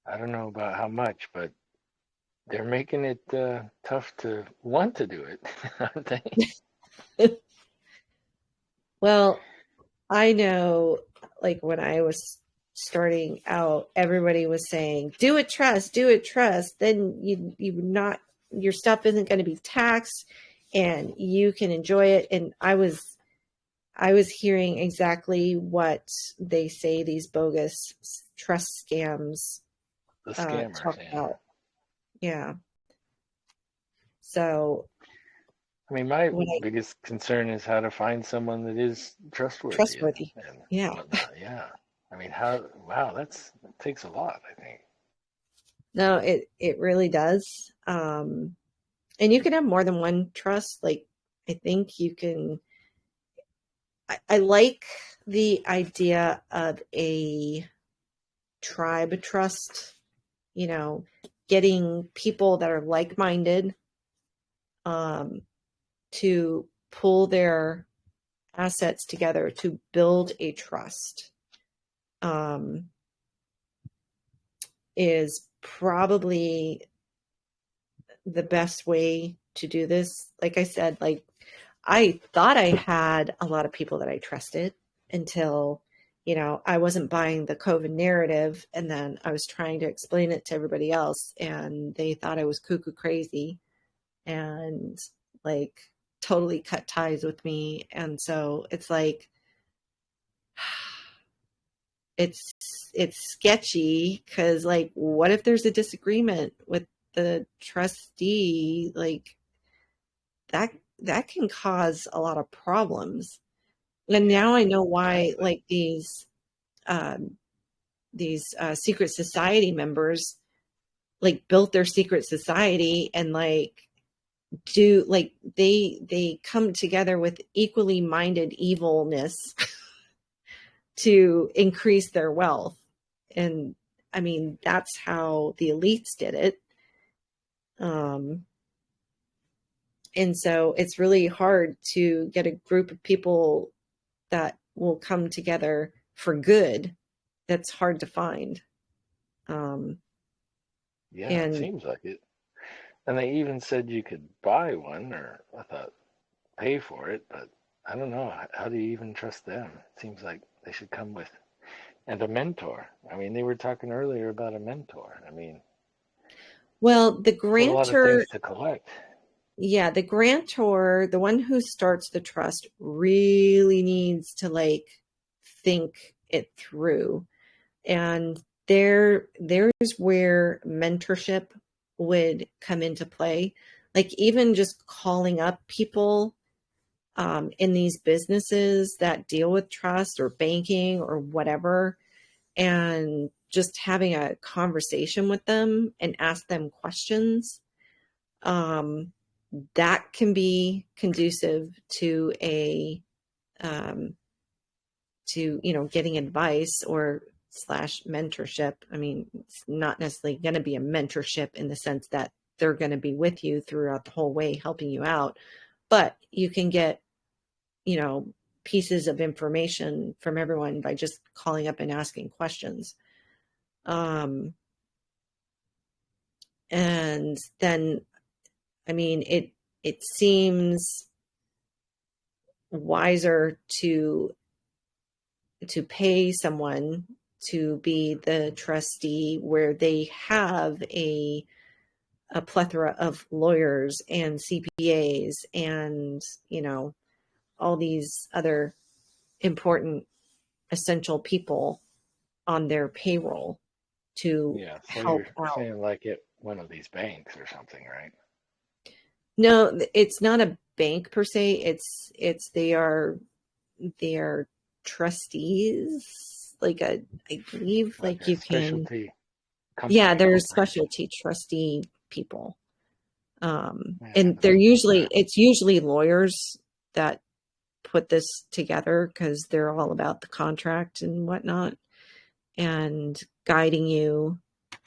I don't know about how much, but they're making it tough to want to do it, aren't they? Well, I know, like when I was starting out, everybody was saying, do a trust, do a trust. Then you would not your stuff isn't going to be taxed and you can enjoy it. And I was hearing exactly what they say these bogus trust scams The scammers, talk yeah. about. Yeah. So, I mean, my biggest concern is how to find someone that is trustworthy. And yeah. whatnot. Yeah. I mean, that takes a lot, I think. No, it really does. And you can have more than one trust. Like, I think you can, I like the idea of a tribe trust, you know, getting people that are like-minded, to pull their assets together to build a trust, is probably the best way to do this. Like I said, like I thought I had a lot of people that I trusted until, I wasn't buying the COVID narrative. And then I was trying to explain it to everybody else and they thought I was cuckoo crazy and like totally cut ties with me. And so it's like, it's sketchy because like, what if there's a disagreement with the trustee? Like that can cause a lot of problems. And now I know why, like these secret society members like built their secret society and like do like they come together with equally minded evilness to increase their wealth. And I mean, that's how the elites did it. And so it's really hard to get a group of people that will come together for good. That's hard to find. It seems like it. And they even said you could buy one, or I thought pay for it, but I don't know. How do you even trust them? It seems like they should come with, and a mentor. I mean, they were talking earlier about a mentor. I mean, well, the a lot of grantor, things to collect. yeah, the grantor, the one who starts the trust really needs to like think it through. And there's where mentorship would come into play. Like even just calling up people in these businesses that deal with trust or banking or whatever, and just having a conversation with them and ask them questions. That can be conducive to getting advice or / mentorship. I mean, it's not necessarily going to be a mentorship in the sense that they're going to be with you throughout the whole way, helping you out, but you can get, pieces of information from everyone by just calling up and asking questions. And then, I mean, it seems wiser to pay someone to be the trustee where they have a plethora of lawyers and CPAs and, all these other important essential people on their payroll to So help you're out. saying like at one of these banks or something, right? No, it's not a bank per se. They are trustees. Like I believe like you can, specialty yeah, company, there's corporation. specialty trustee people. Yeah, And it's usually lawyers that put this together because they're all about the contract and whatnot and guiding you.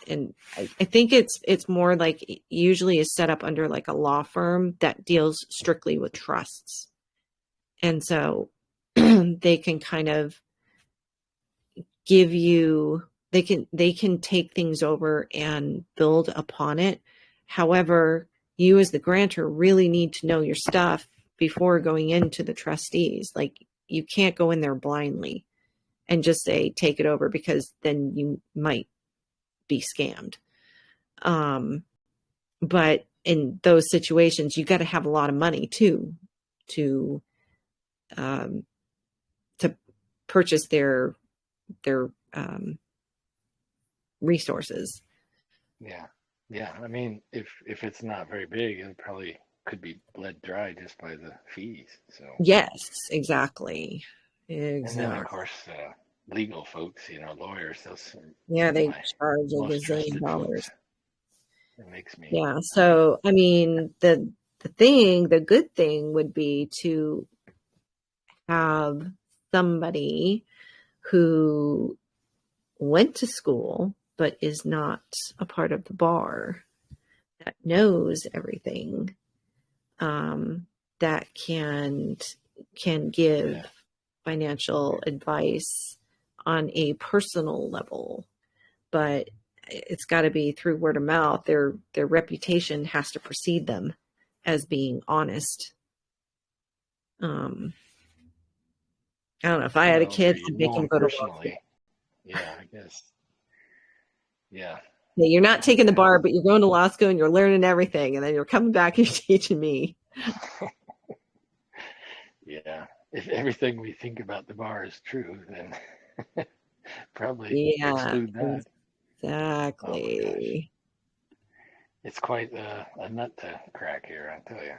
And I think it's more like it usually is set up under like a law firm that deals strictly with trusts. And so they can kind of give you, they can take things over and build upon it. However, you as the grantor really need to know your stuff before going into the trustees. Like you can't go in there blindly and just say, take it over, because then you might be scammed. But in those situations, you got to have a lot of money too, to um, to purchase their resources. Yeah. Yeah. I mean, if it's not very big, it probably could be bled dry just by the fees. So, Yes, exactly. and then of Exactly. course, legal folks, lawyers, those are Yeah, some of they my charge a most gazillion trusted folks. dollars. It makes me, Yeah. So, I mean, the good thing would be to have somebody who went to school but is not a part of the bar, that knows everything, that can give yeah, financial advice on a personal level. But it's got to be through word of mouth. Their reputation has to precede them as being honest. Um, I don't know, if I had a well, or kid, you I'd make know him them go to law school. personally. Yeah, I guess. Yeah, Yeah, you're not taking the yeah, bar, but you're going to law school and you're learning everything, and then you're coming back and you're teaching me. yeah. If everything we think about the bar is true, then probably Yeah, exclude that. Oh my gosh. exactly. It's quite a nut to crack here, I tell you.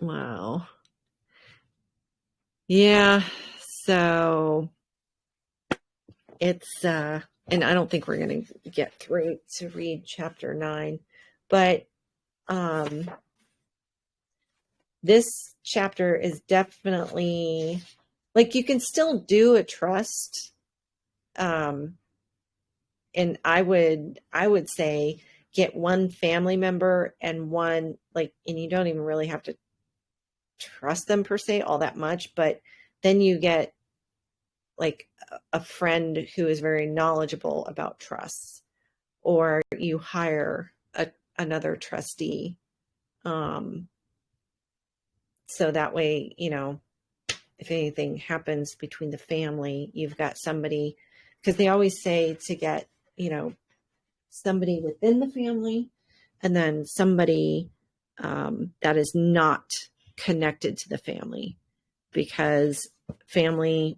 Wow. Yeah. So it's and I don't think we're going to get through to read chapter 9, but um this chapter is definitely, like, you can still do a trust, um and I would say get one family member and one, like, and you don't even really have to trust them per se all that much, but then you get like a friend who is very knowledgeable about trusts, or you hire another trustee, um, so that way, if anything happens between the family, you've got somebody, because they always say to get, somebody within the family, and then somebody that is not connected to the family, because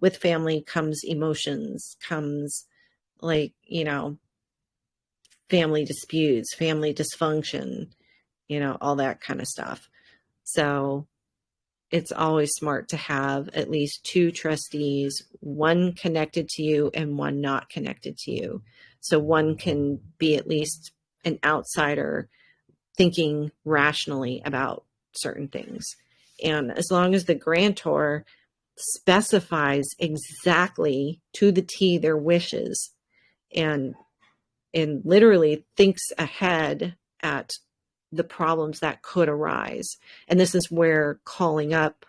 with family comes emotions, comes, like, family disputes, family dysfunction, all that kind of stuff. So it's always smart to have at least two trustees, one connected to you and one not connected to you. So one can be at least an outsider thinking rationally about certain things. And as long as the grantor specifies exactly to the T their wishes, and literally thinks ahead at the problems that could arise. And this is where calling up,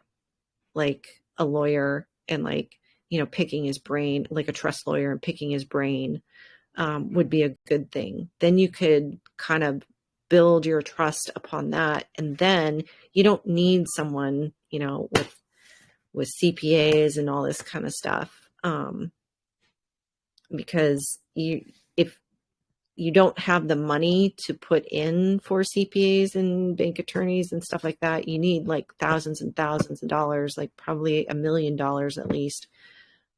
like, a lawyer and, like, picking his brain, like a trust lawyer, and picking his brain, would be a good thing. Then you could kind of build your trust upon that. And then you don't need someone, with CPAs and all this kind of stuff. Because if you don't have the money to put in for CPAs and bank attorneys and stuff like that, you need like thousands and thousands of dollars, like probably $1 million at least,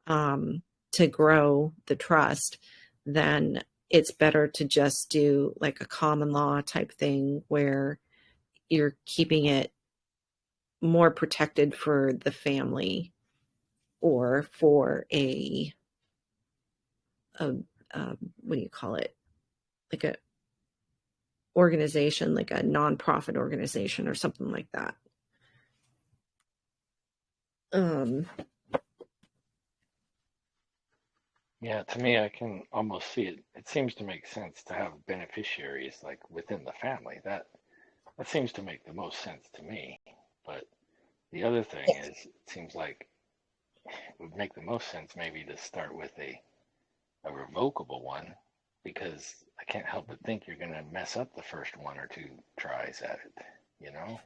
to grow the trust. Then it's better to just do like a common law type thing where you're keeping it more protected for the family, or for a what do you call it? Like a organization, like a nonprofit organization or something like that. Um, Yeah, to me, I can almost see it. It seems to make sense to have beneficiaries like within the family. That seems to make the most sense to me. But the other thing is, it seems like it would make the most sense maybe to start with a revocable one, because I can't help but think you're going to mess up the first one or two tries at it, you know?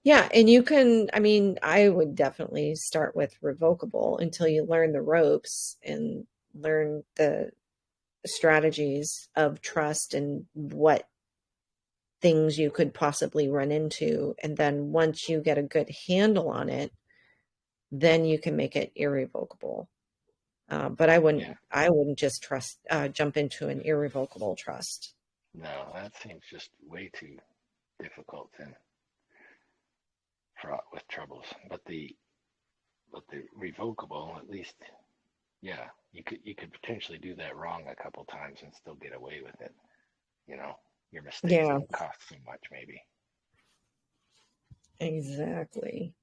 yeah, and you can, I mean, I would definitely start with revocable until you learn the ropes and learn the strategies of trust and what things you could possibly run into. And then once you get a good handle on it, then you can make it irrevocable. But I wouldn't just jump into an irrevocable trust. No, that seems just way too difficult and fraught with troubles. But the revocable, at least, yeah, you could potentially do that wrong a couple times and still get away with it. Your mistakes don't cost so much, maybe. Exactly.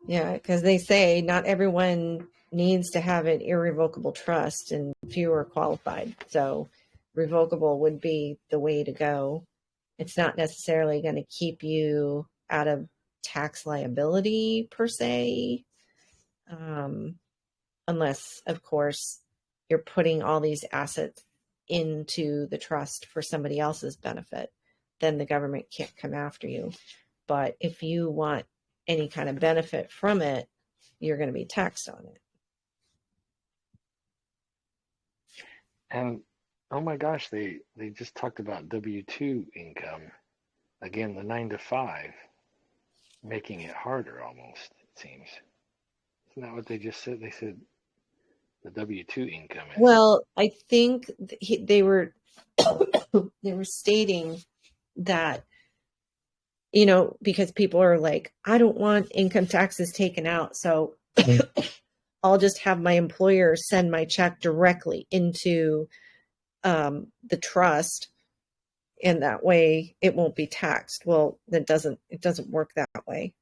Yeah, because they say not everyone needs to have an irrevocable trust and few are qualified. So revocable would be the way to go. It's not necessarily going to keep you out of tax liability per se, unless, of course, you're putting all these assets into the trust for somebody else's benefit. Then the government can't come after you. But if you want any kind of benefit from it, you're going to be taxed on it. And oh my gosh, they just talked about W-2 income. Again, the 9 to 5, making it harder almost, it seems. Isn't that what they just said? They said the W-2 income is. Well, I think they were they were stating that, because people are like, I don't want income taxes taken out, so I'll just have my employer send my check directly into the trust, and that way it won't be taxed. Well, it doesn't work that way.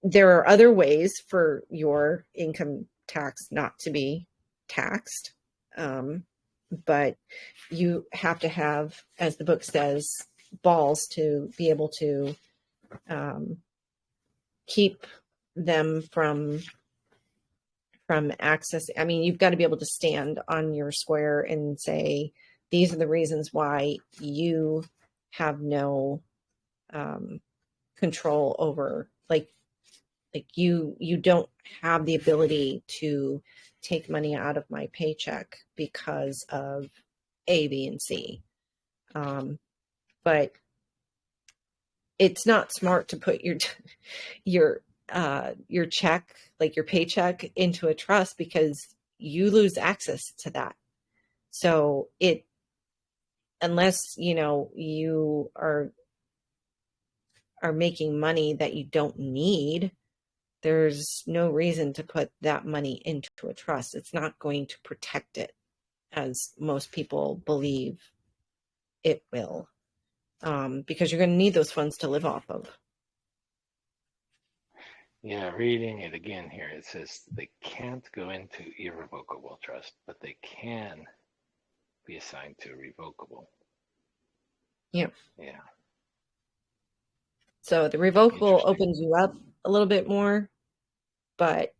There are other ways for your income tax not to be taxed, but you have to have, as the book says, balls to be able to keep them from access. I mean, you've got to be able to stand on your square and say, these are the reasons why you have no control over, like you don't have the ability to take money out of my paycheck because of A, B, and C. But it's not smart to put your check, like your paycheck, into a trust, because you lose access to that. So unless you are making money that you don't need, there's no reason to put that money into a trust. It's not going to protect it as most people believe it will, because you're going to need those funds to live off of. Yeah, reading it again here, it says they can't go into irrevocable trust, but they can be assigned to revocable. Yeah. Yeah. So the revocable opens you up a little bit more, but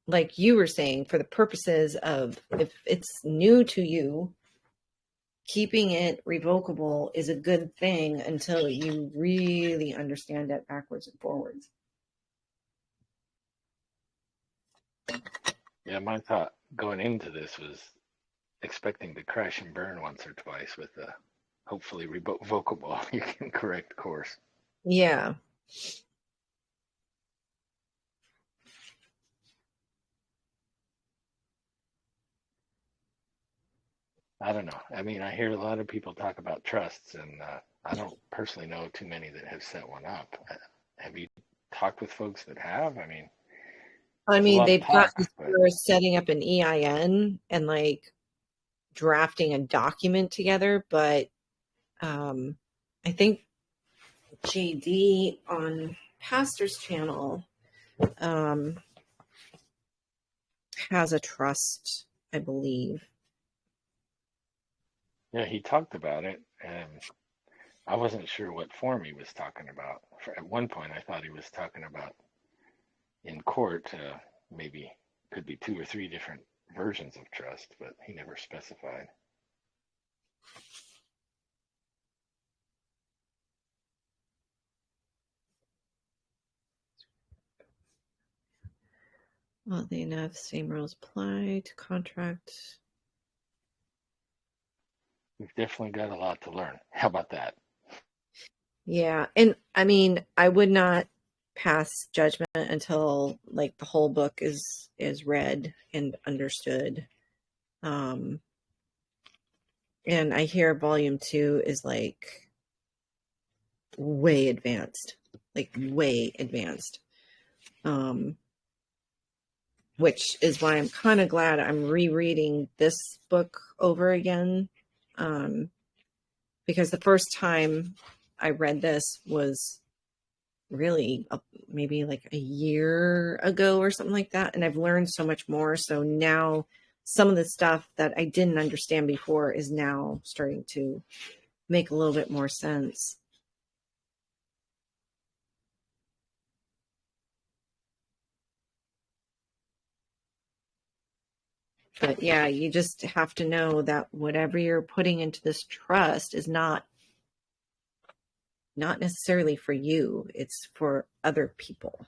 like you were saying, for the purposes of, if it's new to you, keeping it revocable is a good thing until you really understand it backwards and forwards. Yeah, my thought going into this was expecting to crash and burn once or twice with a hopefully revocable. You can correct course. Yeah. I don't know. I mean, I hear a lot of people talk about trusts, and I don't personally know too many that have set one up. Have you talked with folks that have? I mean, they've got you setting up an EIN and like drafting a document together, but I think JD on Pastor's channel has a trust, I believe. Yeah, he talked about it, and I wasn't sure what form he was talking about. At one point, I thought he was talking about in court, maybe could be 2 or 3 different versions of trust, but he never specified. Oddly enough, same rules apply to contract. We've definitely got a lot to learn. How about that? Yeah, and I mean, I would not pass judgment until like the whole book is read and understood. And I hear volume 2 is like way advanced, which is why I'm kind of glad I'm rereading this book over again. Because the first time I read this was really maybe like a year ago or something like that. And I've learned so much more. So now some of the stuff that I didn't understand before is now starting to make a little bit more sense. But yeah, you just have to know that whatever you're putting into this trust is not necessarily for you. It's for other people.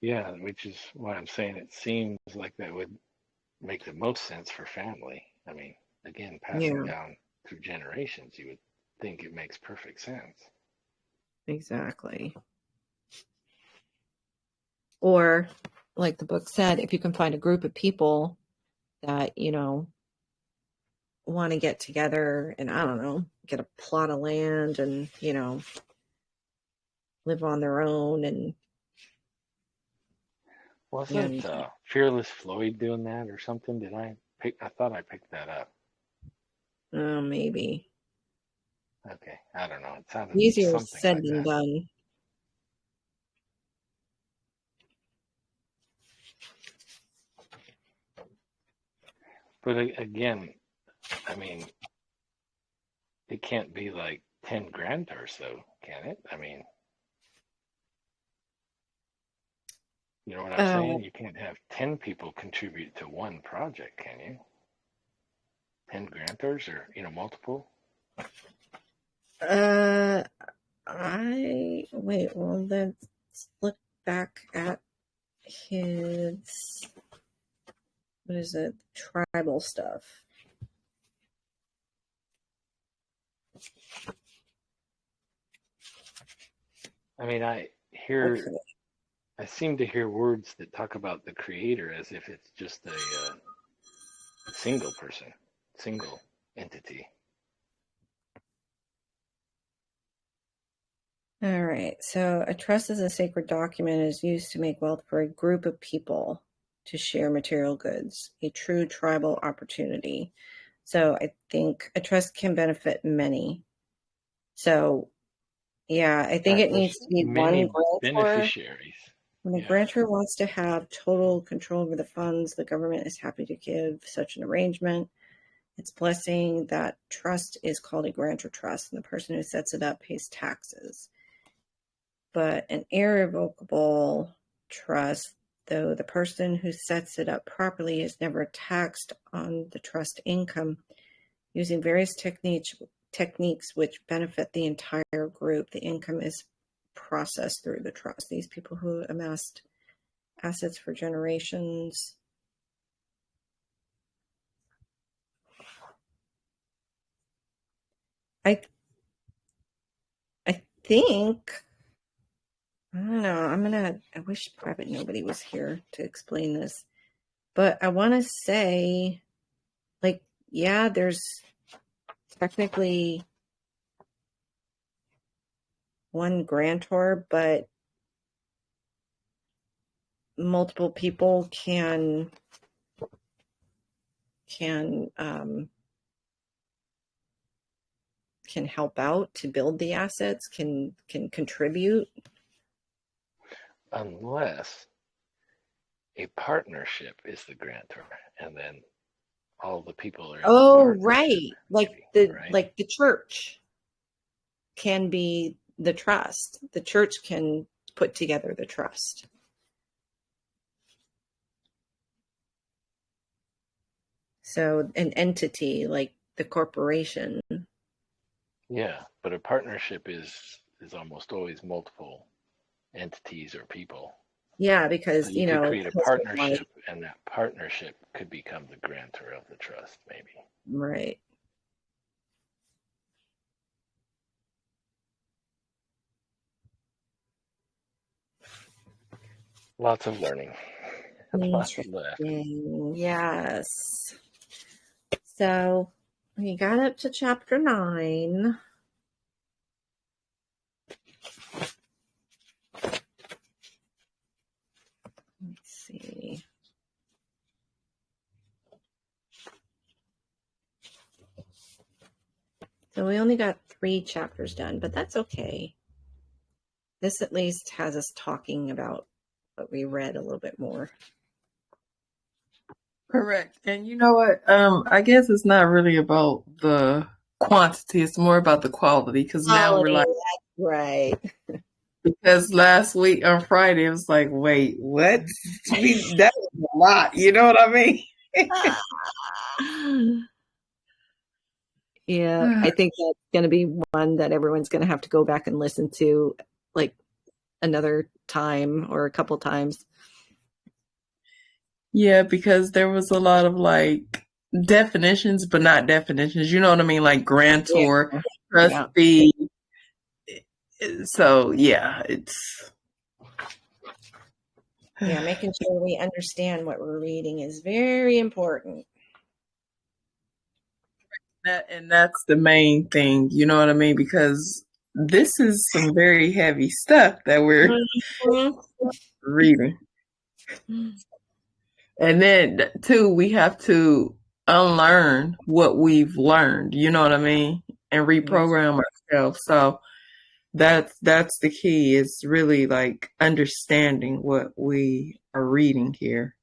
Yeah, which is why I'm saying it seems like that would make the most sense for family. I mean, again, passing Yeah, down through generations, you would think it makes perfect sense. exactly. Or like the book said, if you can find a group of people that, want to get together and I don't know, get a plot of land and, live on their own and Wasn't Fearless Floyd doing that or something? Did I pick? I thought I picked that up. maybe Okay, I don't know. It sounded easier something said like than that. done. But again, I mean, it can't be like 10 grand or so, can it? I mean, you know what I'm Uh, saying? You can't have 10 people contribute to one project, can you? 10 grantors or, multiple? uh, I wait. Well, let's look back at his what is it? Tribal stuff. I mean, Okay. I seem to hear words that talk about the creator as if it's just a single person, single entity. All right. So a trust is a sacred document is used to make wealth for a group of people to share material goods, a true tribal opportunity. So I think a trust can benefit many. So yeah, I think Right, it there's needs to be one many grantor. beneficiaries. When a Yeah. grantor wants to have total control over the funds, the government is happy to give such an arrangement. Its blessing that trust is called a grantor trust, and the person who sets it up pays taxes. But an irrevocable trust, though the person who sets it up properly is never taxed on the trust income using various techniques which benefit the entire group. The income is processed through the trust. These people who amassed assets for generations. I I think I don't know. I wish Private Nobody was here to explain this, but I want to say, like, yeah, there's technically one grantor, but multiple people can can help out to build the assets, can contribute. Unless a partnership is the grantor, and then all the people are in the Oh, partnership, right. maybe, right? Like the church can be the trust. The church can put together the trust. So an entity like the corporation. Yeah, but a partnership is almost always multiple. entities or people. Yeah, So because, you could create a like, partnership, and that partnership could become the grantor of the trust, maybe. right. Lots of learning. Lots left. Interesting. Yes. So we got up to chapter 9. Let's see. So we only got 3 chapters done, but that's okay. This at least has us talking about what we read a little bit more. Correct. And you know what? I guess it's not really about the quantity. It's more about the quality. Because now we're like, right. Because last week on Friday, it was like, wait, what? That was a lot. You know what I mean? Yeah, I think that's going to be one that everyone's going to have to go back and listen to like another time or a couple times. Yeah, because there was a lot of like definitions, but not definitions. You know what I mean? Like grantor, trustee. So yeah, it's making sure we understand what we're reading is very important. And that's the main thing. You know what I mean? Because this is some very heavy stuff that we're reading. And then too, we have to unlearn what we've learned, you know what I mean? And reprogram ourselves. So that's the key, is really like understanding what we are reading here.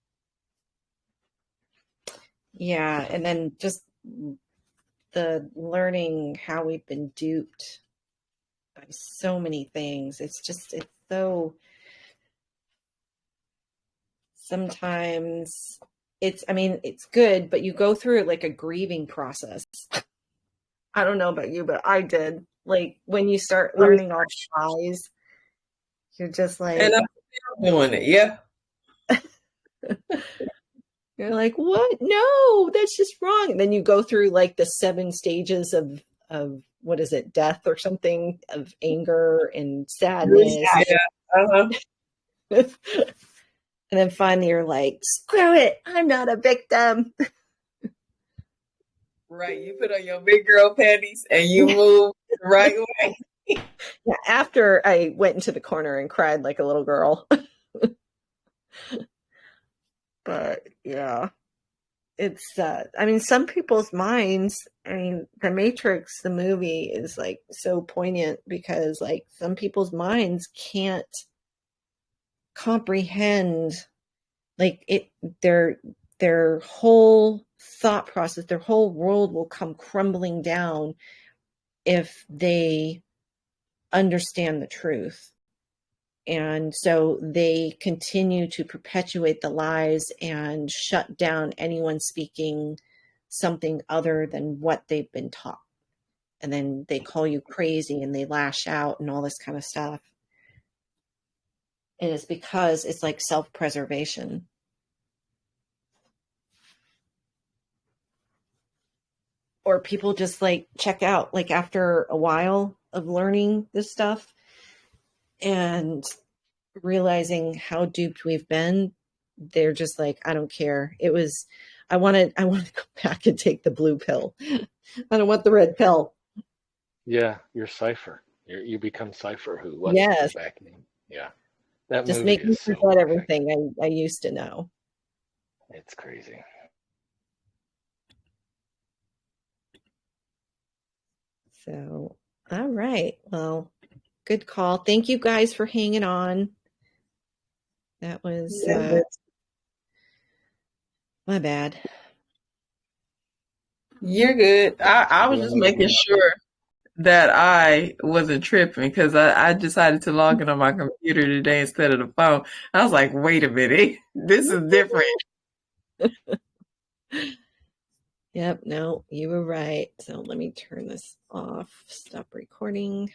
Yeah, and then just the learning how we've been duped by so many things. It's so sometimes it's good, but you go through like a grieving process. I don't know about you, but I did. Like when you start learning all lies, you're just like, and I'm still doing it, yeah. You're like, what? No, that's just wrong. And then you go through like the 7 stages of what is it, death or something, of anger and sadness. Yeah. And then finally you're like, screw it, I'm not a victim. Right, you put on your big girl panties and you move the right way. Yeah, after I went into the corner and cried like a little girl. But yeah, it's some people's minds, The Matrix, the movie, is like so poignant because like some people's minds can't comprehend like their whole thought process, their whole world will come crumbling down if they understand the truth. And so they continue to perpetuate the lies and shut down anyone speaking something other than what they've been taught. And then they call you crazy and they lash out and all this kind of stuff. And it's because it's like self-preservation. Or people just like check out like after a while of learning this stuff and realizing how duped we've been. They're just like, I don't care. I want to go back and take the blue pill. I don't want the red pill. Yeah, you're Cypher. You become Cypher, who was back in. Yeah, that just movie make me forget everything I used to know. It's crazy. So, all right. Well, good call. Thank you guys for hanging on. That was my bad. You're good. I was just making sure that I wasn't tripping because I decided to log in on my computer today instead of the phone. I was like, wait a minute, this is different. Yep, no, you were right. So let me turn this off. Stop recording.